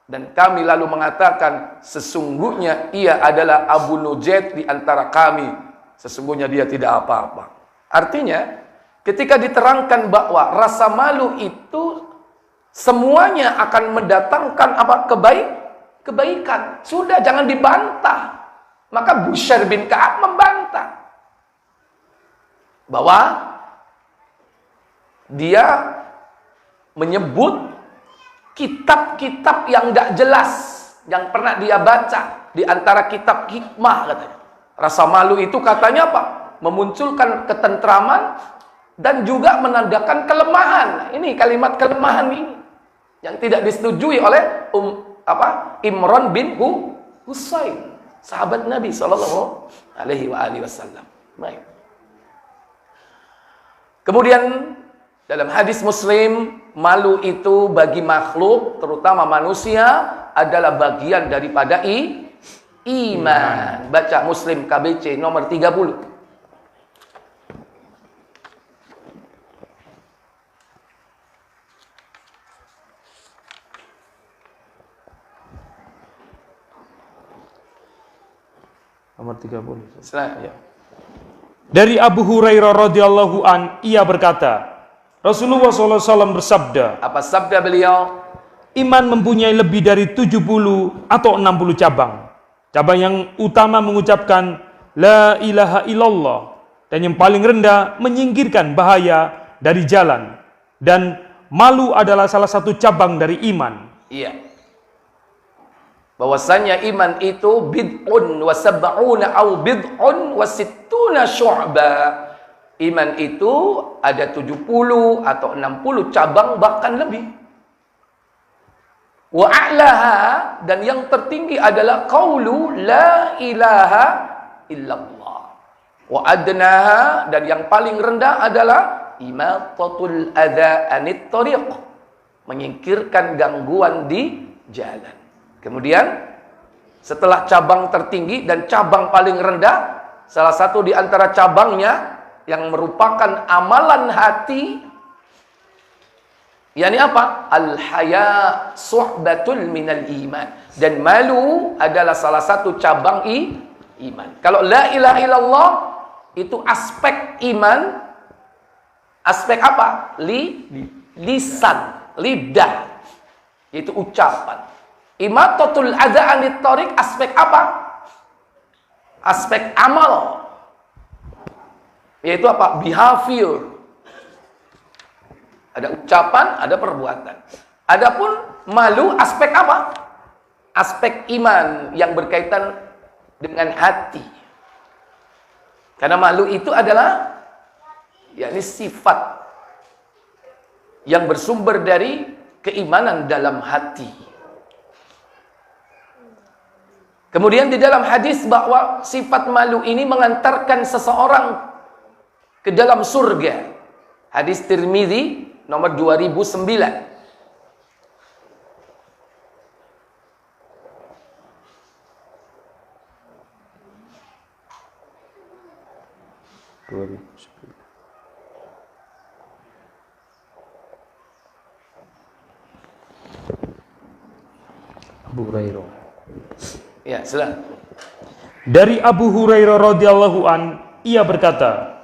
dan kami lalu mengatakan sesungguhnya ia adalah Abu Nujaid di antara kami. Sesungguhnya dia tidak apa-apa. Artinya ketika diterangkan bahwa rasa malu itu semuanya akan mendatangkan apa? Kebaikan. Sudah, jangan dibantah. Maka Bushair bin Ka'ab membantah bahwa dia menyebut kitab-kitab yang tidak jelas yang pernah dia baca di antara kitab hikmah katanya. Rasa malu itu katanya apa? Memunculkan ketentraman dan juga menandakan kelemahan. Ini kalimat kelemahan ini yang tidak disetujui oleh Imran bin Husain, sahabat Nabi sallallahu alaihi wasallam. Baik. Kemudian dalam hadis Muslim, malu itu bagi makhluk, terutama manusia, adalah bagian daripada iman. Baca Muslim KBC nomor 30. Nomor 30. Ya. Dari Abu Hurairah radhiyallahu an, ia berkata, Rasulullah SAW bersabda, Apa sabda beliau? iman mempunyai lebih dari 70 atau 60 cabang. Cabang yang utama mengucapkan La ilaha illallah, dan yang paling rendah menyingkirkan bahaya dari jalan. Dan malu adalah salah satu cabang dari iman. Iya. Bahwasanya iman itu bid'un wa sab'una au bid'un wa sittuna syu'ba. Iman itu ada 70 atau 60 cabang, bahkan lebih. Wa a'laha, dan yang tertinggi adalah qaulu la ilaha illallah. Wa adnaha, dan yang paling rendah adalah imatatul adza anit tariq, menyingkirkan gangguan di jalan. Kemudian setelah cabang tertinggi dan cabang paling rendah, salah satu di antara cabangnya yang merupakan amalan hati, yakni apa? Al-haya suhbatul minal iman. Dan malu adalah salah satu cabang iman. Kalau la ilaha illallah itu aspek iman. Aspek apa? Lisan, lidah. Itu ucapan. Imatatul adza anit thariq aspek apa? Aspek amal. Yaitu apa? Behavior. Ada ucapan, ada perbuatan. Adapun malu aspek apa? Aspek iman yang berkaitan dengan hati. Karena malu itu adalah yakni sifat yang bersumber dari keimanan dalam hati. Kemudian di dalam hadis bahwa sifat malu ini mengantarkan seseorang ke dalam surga. Hadis Tirmizi nomor 2009. Abu Hurairah. Ya, silakan. Dari Abu Hurairah radhiyallahu an, ia berkata,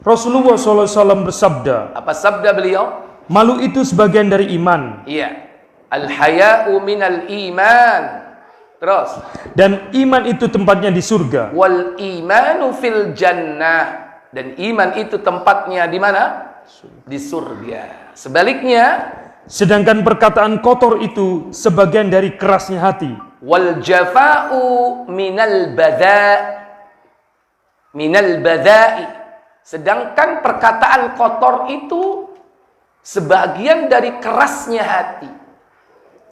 Rasulullah SAW bersabda, Apa sabda beliau? malu itu sebagian dari iman. Iya. Al-haya'u minal iman. Terus. Dan iman itu tempatnya di surga. Wal imanu fil jannah. Dan iman itu tempatnya di mana? Di surga. Sebaliknya, Sedangkan perkataan kotor itu sebagian dari kerasnya hati. wal jafa'u minal badha'i. Sedangkan perkataan kotor itu sebagian dari kerasnya hati.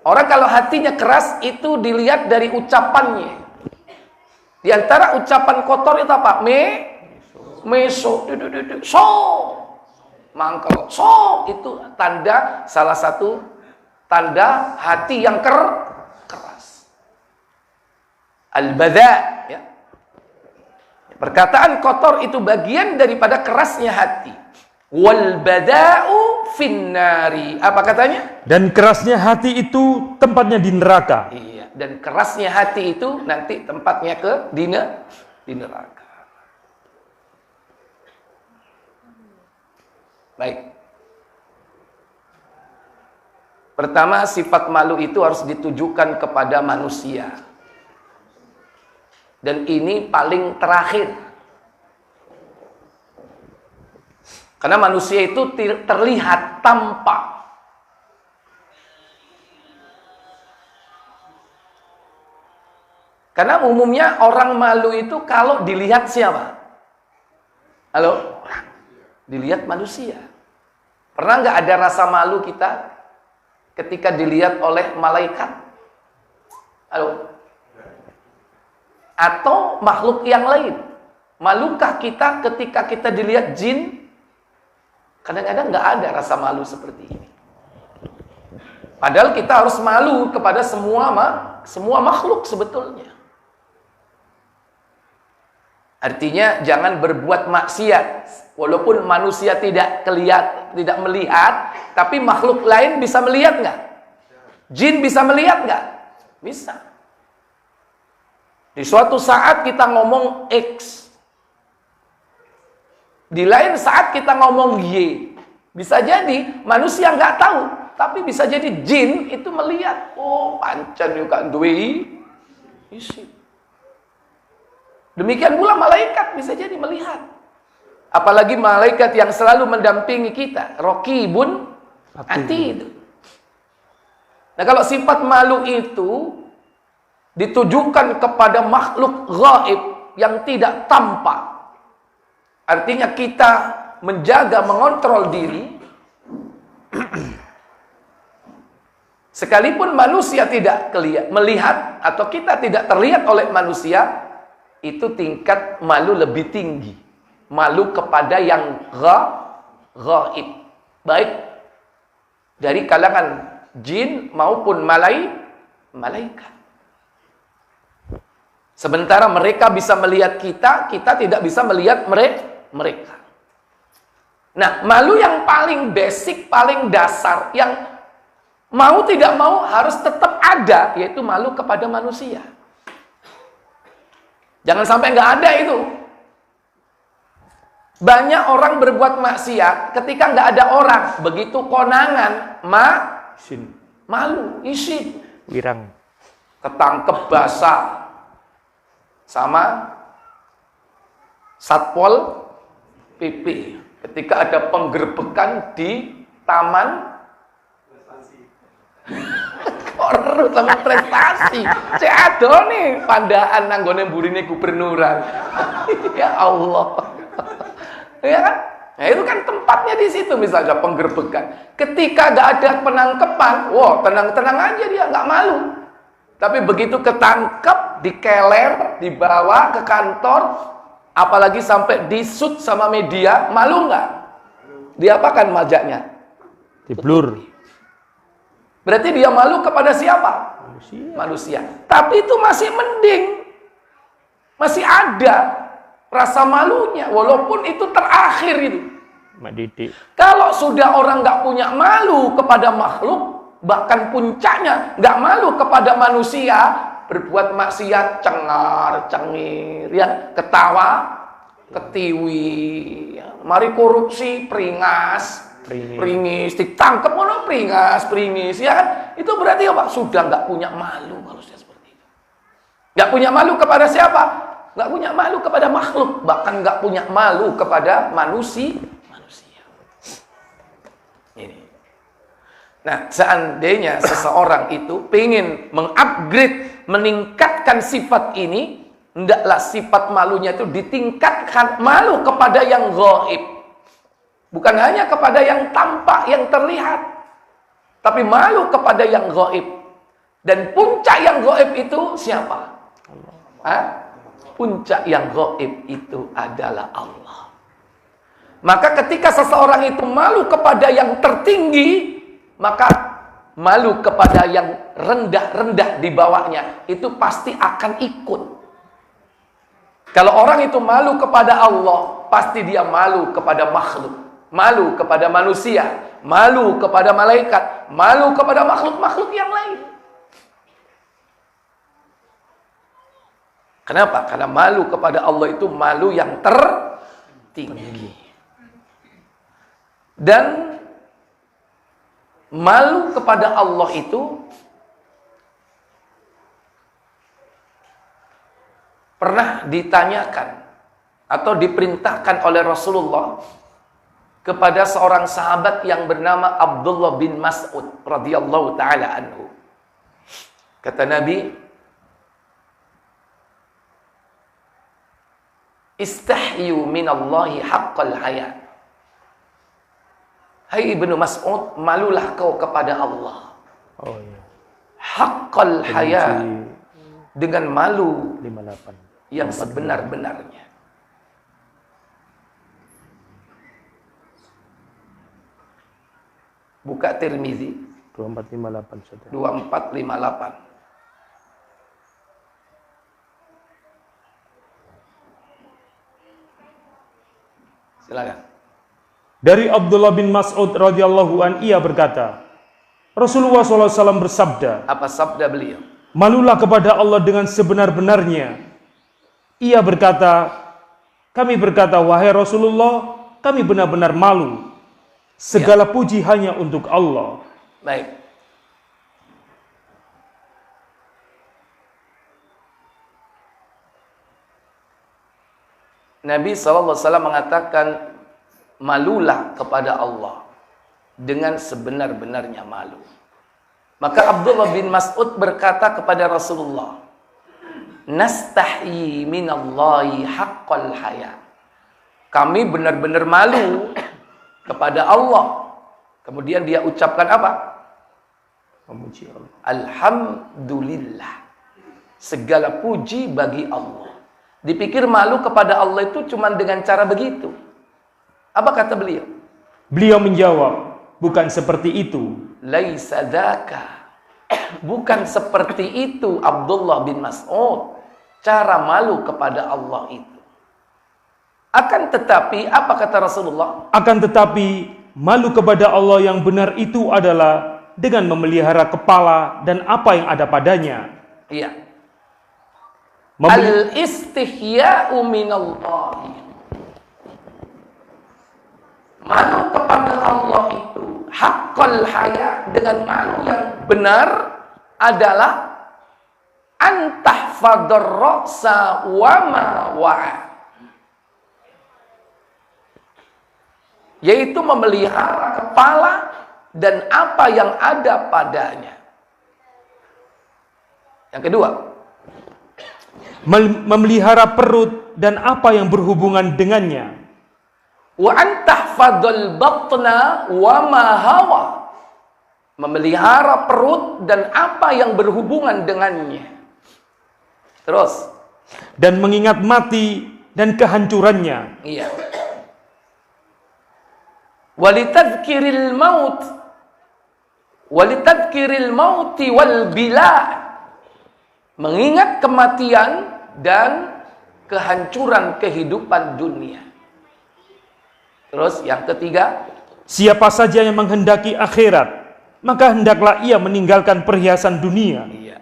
Orang kalau hatinya keras itu dilihat dari ucapannya. Di antara ucapan kotor itu apa? Meso, so, mangkel, so, itu tanda, salah satu tanda hati yang keras. Al-badha, ya. Perkataan kotor itu bagian daripada kerasnya hati. Wal bada'u finnari. Apa katanya? Dan kerasnya hati itu tempatnya di neraka. Iya, dan kerasnya hati itu nanti tempatnya di neraka. Baik. Pertama, sifat malu itu harus ditujukan kepada manusia. Dan ini paling terakhir. Karena manusia itu terlihat tampak. Karena umumnya orang malu itu kalau dilihat siapa? Halo? Dilihat manusia. Pernah nggak ada rasa malu kita ketika dilihat oleh malaikat? Halo? Atau makhluk yang lain? Malukah kita ketika kita dilihat jin? Kadang-kadang nggak ada rasa malu seperti ini. Padahal kita harus malu kepada semua makhluk sebetulnya. Artinya jangan berbuat maksiat walaupun manusia tidak melihat, tapi makhluk lain bisa melihat nggak? Jin bisa melihat nggak? Bisa. Di suatu saat kita ngomong X, di lain saat kita ngomong Y. Bisa jadi manusia nggak tahu, tapi bisa jadi jin itu melihat. Oh, pancen juga duwe isi. Demikian pula malaikat bisa jadi melihat. Apalagi malaikat yang selalu mendampingi kita, raqibun atid. Nah, kalau sifat malu itu ditujukan kepada makhluk gaib yang tidak tampak, artinya kita menjaga, mengontrol diri. Sekalipun manusia tidak melihat atau kita tidak terlihat oleh manusia, itu tingkat malu lebih tinggi. Malu kepada yang gaib, baik dari kalangan jin maupun malaikat. Sementara mereka bisa melihat kita, kita tidak bisa melihat mereka. Nah, malu yang paling basic, paling dasar, yang mau tidak mau harus tetap ada, yaitu malu kepada manusia. Jangan sampai nggak ada itu. Banyak orang berbuat maksiat ketika nggak ada orang. Begitu konangan, malu, isin, wirang, ketangkep basah sama Satpol PP. Ketika ada penggerbekan di taman korut sama prestasi. Cek nih pandaan nanggone burine gubernuran. Ya Allah. Ya kan? Nah, itu kan tempatnya di situ, misalnya penggerbekan. Ketika gak ada penangkepan, wah, tenang-tenang aja, dia gak malu. Tapi begitu ketangkep, dikeler, dibawa ke kantor, apalagi sampai disut sama media, malu nggak? Diapakan majaknya? Diblur. Berarti dia malu kepada siapa? Manusia. Tapi itu masih mending. Masih ada rasa malunya, walaupun itu terakhir itu. Mak Didik. Kalau sudah orang nggak punya malu kepada makhluk, bahkan puncaknya nggak malu kepada manusia, berbuat maksiat, cengar, cengir, ya, ketawa, ketiwi, ya. Mari korupsi, pringis, ditangkap mana pringis, ya kan? Itu berarti apa? Sudah nggak punya malu kalau sudah seperti itu. Nggak punya malu kepada siapa? Nggak punya malu kepada makhluk, bahkan nggak punya malu kepada manusia. Ini. Nah, seandainya seseorang itu ingin mengupgrade, meningkatkan sifat ini, hendaklah sifat malunya itu ditingkatkan, malu kepada yang gaib. Bukan hanya kepada yang tampak, yang terlihat, tapi malu kepada yang gaib. Dan puncak yang gaib itu siapa? Allah. Puncak yang gaib itu adalah Allah. Maka ketika seseorang itu malu kepada yang tertinggi, maka malu kepada yang rendah-rendah di bawahnya, itu pasti akan ikut. Kalau orang itu malu kepada Allah, pasti dia malu kepada makhluk, malu kepada manusia, malu kepada malaikat, malu kepada makhluk-makhluk yang lain. Kenapa? Karena malu kepada Allah itu malu yang tertinggi. Dan malu kepada Allah itu pernah ditanyakan atau diperintahkan oleh Rasulullah kepada seorang sahabat yang bernama Abdullah bin Mas'ud radhiyallahu taala anhu. Kata Nabi, istahyu minallahi haqqal haya. Hai Ibnu Mas'ud, malulah kau kepada Allah. Oh iya. Haqqal haya, dengan malu 58 yang sebenar-benarnya. Buka Tirmizi 2458 2458. Silakan. Dari Abdullah bin Mas'ud radhiyallahu an, ia berkata, Rasulullah SAW bersabda, Apa sabda beliau? malulah kepada Allah dengan sebenar-benarnya. Ia berkata, kami berkata, wahai Rasulullah, kami benar-benar malu. Segala puji hanya untuk Allah. Baik. Nabi SAW mengatakan, malulah kepada Allah dengan sebenar-benarnya malu. Maka Abdullah bin Mas'ud berkata kepada Rasulullah, nastahyi minallahi haqqal haya. Kami benar-benar malu kepada Allah. Kemudian dia ucapkan apa? Memuji Allah. Alhamdulillah. Segala puji bagi Allah. Dipikir malu kepada Allah itu cuma dengan cara begitu. Apa kata beliau? Beliau menjawab, bukan seperti itu. Laisa dzaka. Bukan seperti itu Abdullah bin Mas'ud. Cara malu kepada Allah itu. Akan tetapi, apa kata Rasulullah? Akan tetapi, malu kepada Allah yang benar itu adalah dengan memelihara kepala dan apa yang ada padanya. Iya. Al-istihya'u minallahi. Malu kepada Allah itu haqqal haya, dengan malu yang benar adalah antahfadar ra'sa wa ma wa'a, yaitu memelihara kepala dan apa yang ada padanya. Yang kedua, memelihara perut dan apa yang berhubungan dengannya. wa antahfadul batna wa ma hawa, memelihara perut dan apa yang berhubungan dengannya. Terus, dan mengingat mati dan kehancurannya. iya. Walitadhkiril maut, walitadhkiril mauti wal bila, mengingat kematian dan kehancuran kehidupan dunia. Terus yang ketiga, Siapa saja yang menghendaki akhirat, maka hendaklah ia meninggalkan perhiasan dunia. iya.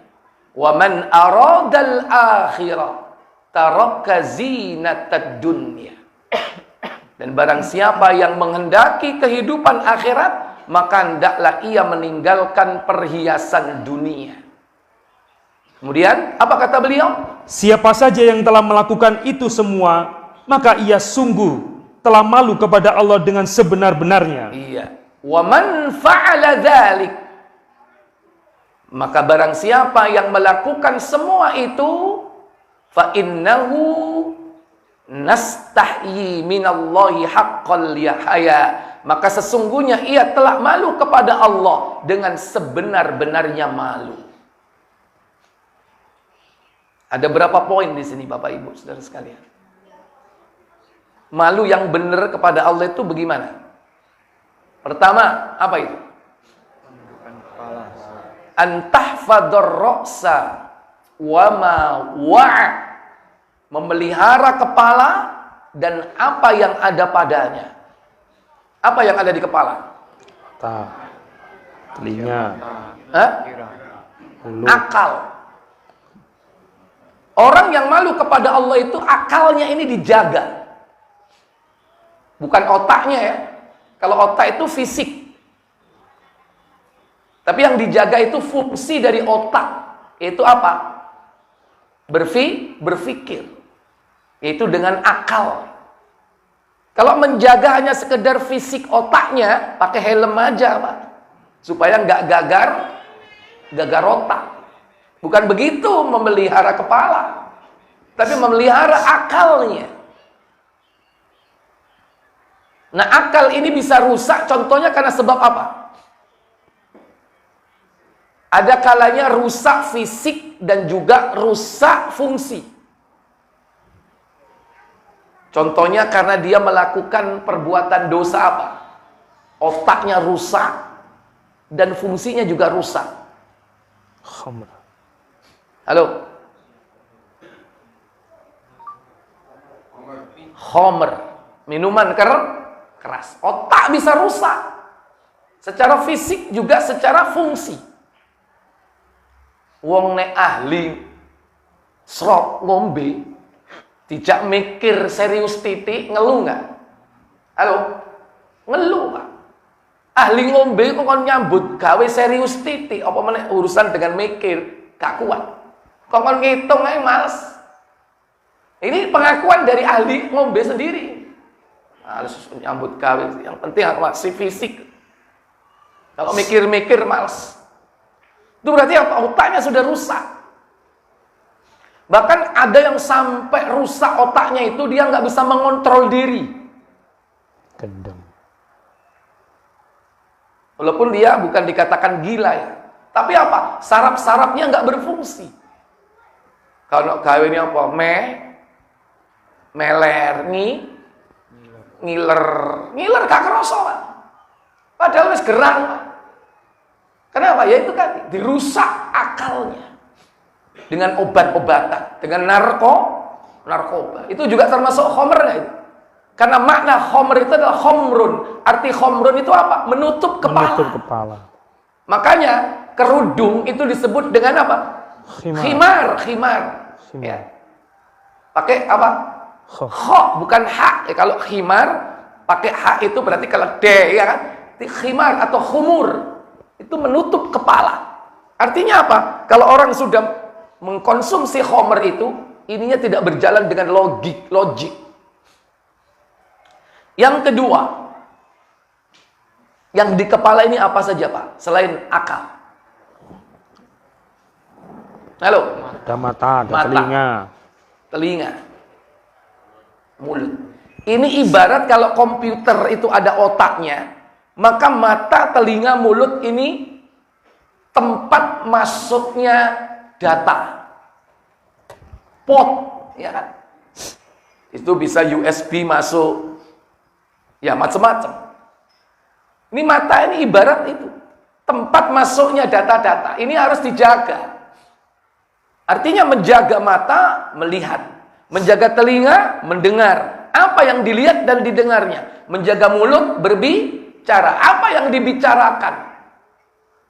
Wa man aradal akhirah taraka zinatad dunya. Dan barang siapa yang menghendaki kehidupan akhirat, maka hendaklah ia meninggalkan perhiasan dunia. Kemudian, apa kata beliau? Siapa saja yang telah melakukan itu semua, maka ia sungguh telah malu kepada Allah dengan sebenar-benarnya. Iya. Wa man fa'ala dzalik, maka barang siapa yang melakukan semua itu, fa innahu nastahyi minallahi haqqal haya, maka sesungguhnya ia telah malu kepada Allah dengan sebenar-benarnya malu. Ada berapa poin di sini Bapak Ibu Saudara sekalian? Malu yang benar kepada Allah itu bagaimana? Pertama, apa itu? Antahfadar ra'sa wa ma wa'a, memelihara kepala dan apa yang ada padanya. Apa yang ada di kepala? Mata, telinga, mulut. Akal. Orang yang malu kepada Allah itu akalnya ini dijaga. Bukan otaknya ya. Kalau otak itu fisik. Tapi yang dijaga itu fungsi dari otak. Itu apa? Berpikir. Yaitu dengan akal. Kalau menjaga hanya sekedar fisik otaknya, pakai helm aja Pak. Supaya nggak gagar otak. Bukan begitu memelihara kepala. Tapi memelihara akalnya. Nah, akal ini bisa rusak contohnya karena sebab apa? Ada kalanya rusak fisik dan juga rusak fungsi. Contohnya karena dia melakukan perbuatan dosa apa? Otaknya rusak dan fungsinya juga rusak. Khamr. Halo? Khamr, minuman keras. Otak bisa rusak. Secara fisik juga secara fungsi. Wong nek ahli srok ngombe, tidak mikir serius titik, ngeluh nggak? Halo? Ngeluh Pak. Ahli ngombe kok kon nyambut gawe serius titik, apa meneh urusan dengan mikir, gak kuat. Kok kon ngitung ae males. Ini pengakuan dari ahli ngombe sendiri. Harus nyambut gawe, yang penting si fisik. Kalau mikir-mikir males. Itu berarti apa? Otaknya sudah rusak. Bahkan ada yang sampai rusak otaknya itu dia nggak bisa mengontrol diri. Gendeng. Walaupun dia bukan dikatakan gila ya. Tapi apa? Saraf-sarafnya nggak berfungsi. Kalau gawe ini apa? Meler, ngiler gak kerasa, Pak. Padahal wis gerang, Pak. Kenapa? Ya itu kan dirusak akalnya. Dengan obat-obatan, dengan narkoba. Itu juga termasuk khomer nggak itu? Karena makna khomer itu adalah khomrun. Arti khomrun itu apa? Menutup kepala. Makanya kerudung itu disebut dengan apa? Khimar. Ya. Pakai apa? Kho, bukan hak. Kalau khimar pakai hak itu berarti kalau d ya kan? Khimar atau khumur itu menutup kepala. Artinya apa? Kalau orang sudah mengkonsumsi khomer itu, ininya tidak berjalan dengan logik. Yang kedua, yang di kepala ini apa saja, Pak? Selain akal. Halo? Ada mata, telinga, mulut. Ini ibarat kalau komputer itu ada otaknya, maka mata, telinga, mulut ini tempat masuknya data, port, ya kan? Itu bisa USB masuk, ya macam-macam. Ini mata ini ibarat itu tempat masuknya data-data. Ini harus dijaga. Artinya menjaga mata melihat, menjaga telinga mendengar apa yang dilihat dan didengarnya, menjaga mulut berbicara apa yang dibicarakan.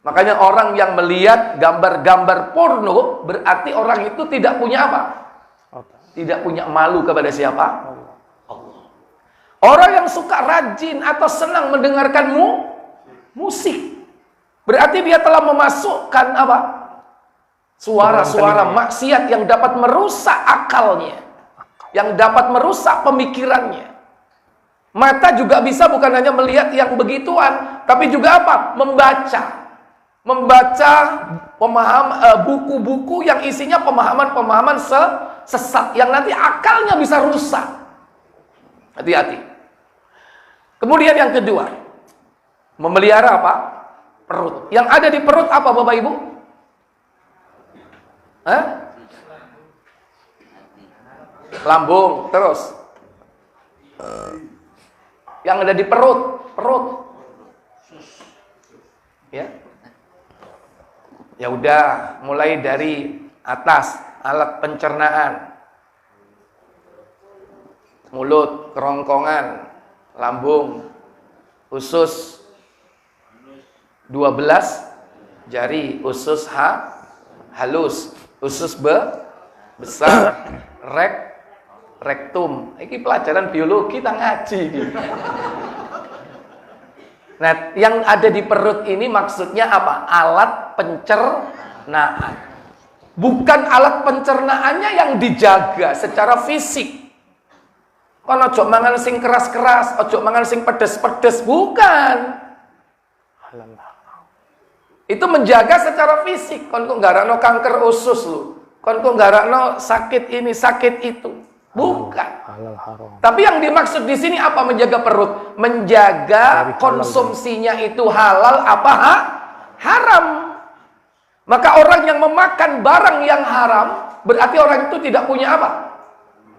Makanya orang yang melihat gambar-gambar porno berarti orang itu tidak punya apa? Tidak punya malu kepada siapa? Allah. Orang yang suka rajin atau senang mendengarkan musik berarti dia telah memasukkan apa? Suara-suara maksiat yang dapat merusak akalnya, yang dapat merusak pemikirannya. Mata juga bisa bukan hanya melihat yang begituan, tapi juga apa? Membaca buku-buku yang isinya pemahaman-pemahaman sesat yang nanti akalnya bisa rusak. Hati-hati. Kemudian yang kedua, memelihara apa? Perut. Yang ada di perut apa, Bapak Ibu? Lambung, terus. Yang ada di perut. Ya. Ya udah, mulai dari atas, alat pencernaan, mulut, kerongkongan, lambung, usus 12 jari, usus halus, usus besar, rektum. Ini pelajaran biologi kita ngaji gitu. Nah, yang ada di perut ini maksudnya apa? Alat pencernaan. Bukan alat pencernaannya yang dijaga secara fisik. Kon ojo mangan sing keras-keras, ojo mangan sing pedes-pedes, bukan. Itu menjaga secara fisik. Kon kok nggarakno kanker usus lu. Kon kok nggarakno sakit ini, sakit itu. Bukan. Tapi yang dimaksud di sini apa? Menjaga perut, menjaga konsumsinya itu halal apa haram. Maka orang yang memakan barang yang haram berarti orang itu tidak punya apa?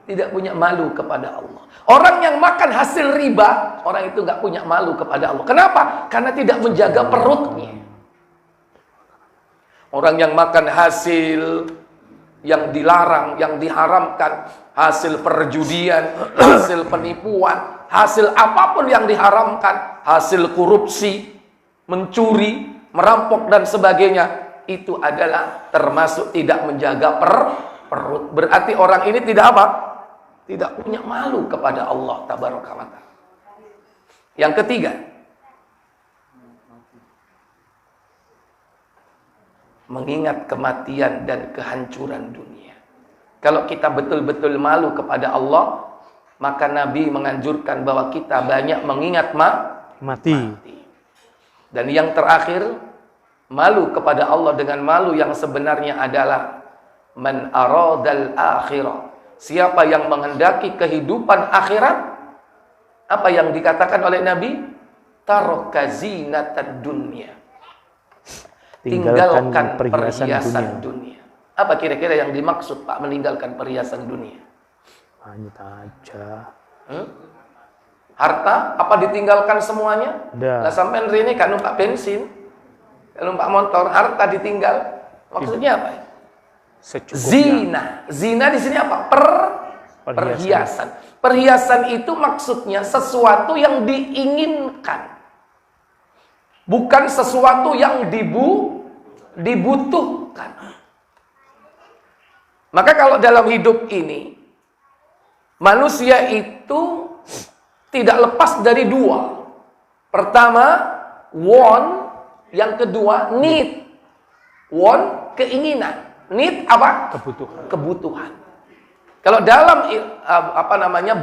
Tidak punya malu kepada Allah. Orang yang makan hasil riba, orang itu nggak punya malu kepada Allah. Kenapa? Karena tidak menjaga perutnya. Orang yang makan hasil yang dilarang, yang diharamkan, hasil perjudian, hasil penipuan, hasil apapun yang diharamkan, hasil korupsi, mencuri, merampok dan sebagainya, itu adalah termasuk tidak menjaga perut. Berarti orang ini tidak apa? Tidak punya malu kepada Allah tabaraka wa ta'ala. Yang ketiga, mengingat kematian dan kehancuran dunia. Kalau kita betul-betul malu kepada Allah, maka Nabi menganjurkan bahwa kita banyak mengingat mati. Dan yang terakhir, malu kepada Allah dengan malu yang sebenarnya adalah man aradal akhirah. Siapa yang menghendaki kehidupan akhirat, apa yang dikatakan oleh Nabi? Taraka zinatad dunya. Tinggalkan perhiasan dunia. Apa kira-kira yang dimaksud Pak meninggalkan perhiasan dunia? Hanya aja. Harta apa ditinggalkan semuanya? Lah sampean rene kan numpak bensin, kan numpak motor, harta ditinggal. Maksudnya apa? Zina. Zina di sini apa? Perhiasan. Perhiasan itu maksudnya sesuatu yang diinginkan. Bukan sesuatu yang dibutuhkan. Maka kalau dalam hidup ini, manusia itu tidak lepas dari dua. Pertama, want. Yang kedua, need. Want, keinginan. Need apa? Kebutuhan. Kalau dalam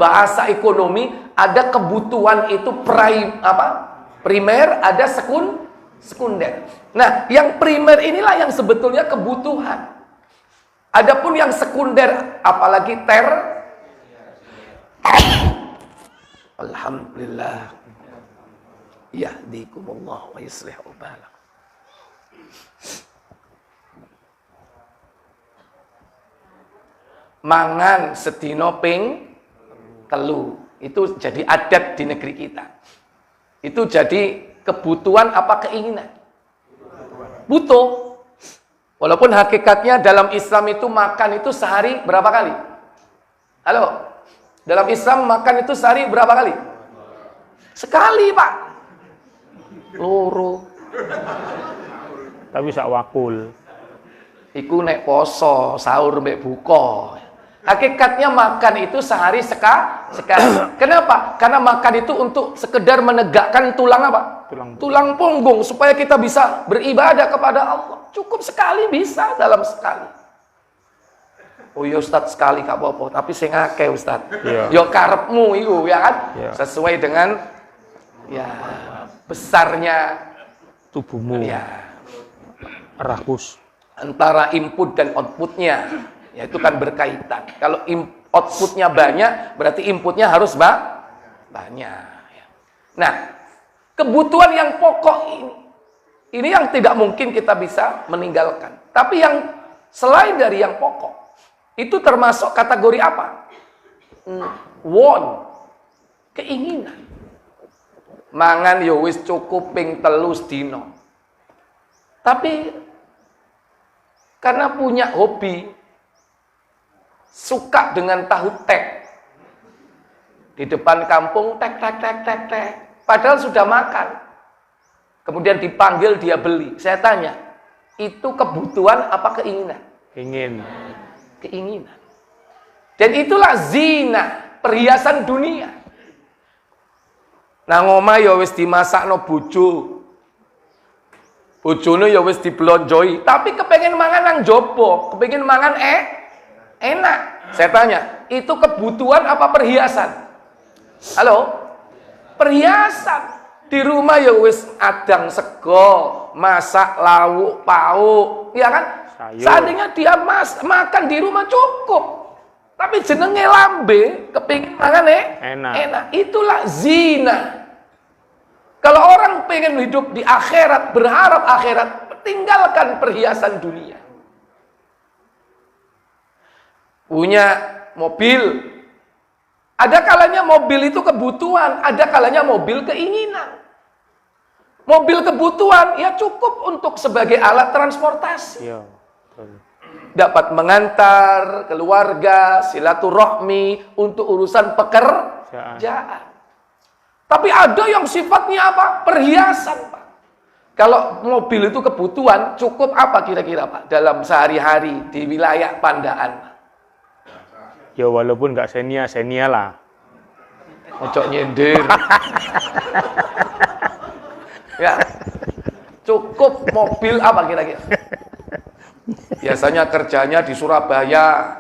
bahasa ekonomi, ada kebutuhan itu primer, ada sekunder. Nah, yang primer inilah yang sebetulnya kebutuhan. Adapun yang sekunder, apalagi alhamdulillah. Yahdikumullah wa yuslihu balakum. Mangan sedina ping telu. Itu jadi adat di negeri kita. Itu jadi kebutuhan apa keinginan? Butuh. Walaupun hakikatnya dalam Islam itu makan itu sehari berapa kali? Halo? Dalam Islam makan itu sehari berapa kali? Sekali, Pak. Loro. Tapi sak wakul. Iku nek poso, sahur mbek buka. Hakikatnya makan itu sehari sekali. Kenapa? Karena makan itu untuk sekedar menegakkan tulang apa? Tulang punggung supaya kita bisa beribadah kepada Allah. Cukup sekali bisa dalam sekali. Oh ya Ustaz sekali gak apa-apa, tapi sing akeh Ustaz. Yeah. Yo karepmu iku ya kan? Yeah. Sesuai dengan ya besarnya tubuhmu. Ya. Rakus. Antara input dan outputnya. Ya itu kan berkaitan. Kalau outputnya banyak, berarti inputnya harus banyak. Nah, kebutuhan yang pokok ini yang tidak mungkin kita bisa meninggalkan. Tapi yang selain dari yang pokok, itu termasuk kategori apa? Want, keinginan. Mangan ya wis cukup ping 3 dino. Tapi karena punya hobi, suka dengan tahu tek. Di depan kampung tek. Padahal sudah makan. Kemudian dipanggil dia beli. Saya tanya, itu kebutuhan apa keinginan? Keinginan. Dan itulah zina, perhiasan dunia. Nang omah ya wis dimasakno bojo. Bojone ya wis diblonjoi, tapi kepengen mangan nang jopo, kepengen mangan enak. Saya tanya, itu kebutuhan apa perhiasan? Halo? Perhiasan. Di rumah ya wis adang sego, masak lauk pauk, ya kan? Sayur. Seandainya dia makan di rumah cukup. Tapi jenenge lambe, kepingin mangan enak. Itulah zina. Kalau orang pengen hidup di akhirat, berharap akhirat, tinggalkan perhiasan dunia. Punya mobil. Ada kalanya mobil itu kebutuhan, ada kalanya mobil keinginan. Mobil kebutuhan ya cukup untuk sebagai alat transportasi. Iya. Dapat mengantar keluarga, silaturahmi untuk urusan pekerjaan. Tapi ada yang sifatnya apa? Perhiasan, Pak. Kalau mobil itu kebutuhan, cukup apa kira-kira, Pak? Dalam sehari-hari di wilayah Pandaan, Pak. Ya walaupun nggak senia lah. Ojo nyindir. Ya. Cukup mobil apa kira-kira? Biasanya kerjanya di Surabaya.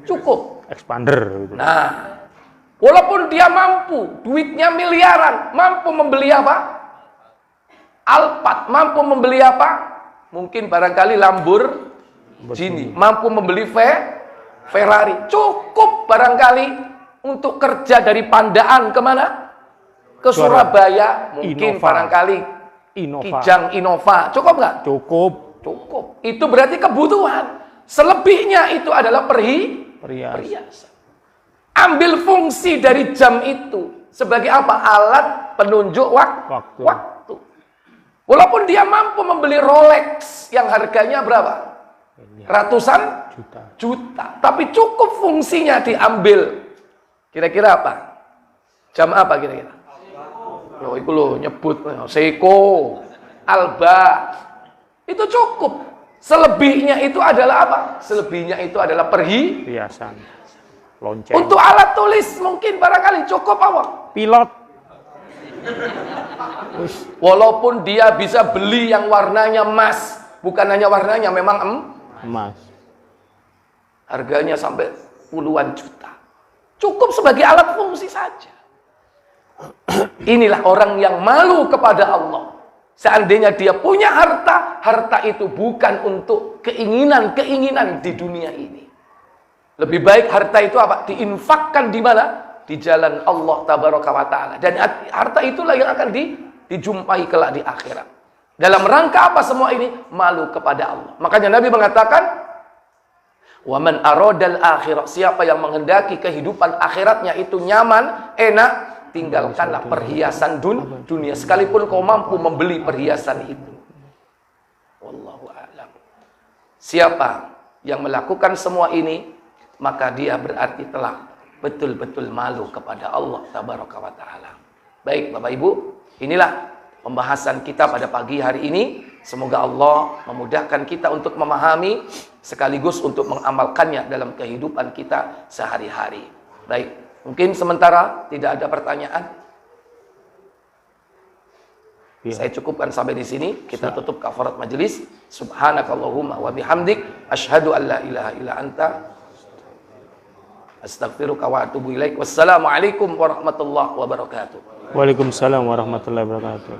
Cukup. Expander gitu. Nah, walaupun dia mampu, duitnya miliaran, mampu membeli apa? Alphard, mampu membeli apa? Mungkin barangkali Lamborghini, mampu membeli Ferrari. Cukup barangkali untuk kerja dari Pandaan kemana? Ke Surabaya, mungkin Innova. barangkali Kijang Innova. Cukup nggak? Cukup. Cukup. Itu berarti kebutuhan. Selebihnya itu adalah perhiasan. Ambil fungsi dari jam itu sebagai apa? Alat penunjuk waktu. Walaupun dia mampu membeli Rolex yang harganya berapa? Ratusan juta. Tapi cukup fungsinya diambil. Kira-kira apa? Jam apa kira-kira? Loh, itu loh nyebut Seiko, Alba. Itu cukup. Selebihnya itu adalah apa? Selebihnya itu adalah Perhiasan. Lonceng. Untuk alat tulis mungkin barangkali cukup apa? Pilot. Walaupun dia bisa beli yang warnanya emas, bukan hanya warnanya, memang Emas. harganya sampai puluhan juta. Cukup sebagai alat fungsi saja. Inilah orang yang malu kepada Allah. Seandainya dia punya harta, harta itu bukan untuk keinginan-keinginan di dunia ini. Lebih baik harta itu apa? Diinfakkan di mana? Di jalan Allah Tabaraka wa Ta'ala. Dan harta itulah yang akan dijumpai kelak di akhirat. Dalam rangka apa semua ini? Malu kepada Allah. Makanya Nabi mengatakan, "Wa man aradal akhirah", siapa yang menghendaki kehidupan akhiratnya itu nyaman, enak, tinggalkanlah perhiasan dunia. Sekalipun kau mampu membeli perhiasan itu. Wallahu a'lam. Siapa yang melakukan semua ini, maka dia berarti telah betul-betul malu kepada Allah Tabaraka wa Ta'ala. Baik Bapak Ibu, inilah pembahasan kita pada pagi hari ini. Semoga Allah memudahkan kita untuk memahami sekaligus untuk mengamalkannya dalam kehidupan kita sehari-hari. Baik, mungkin sementara tidak ada pertanyaan. Saya cukupkan sampai di sini. Kita tutup kafarat majelis. Subhanakallahumma wa bihamdik asyhadu an la ilaha illa anta astaghfiruka wa atubu ilaik. Wassalamualaikum warahmatullahi wabarakatuh. Waalaikumsalam warahmatullahi wabarakatuh.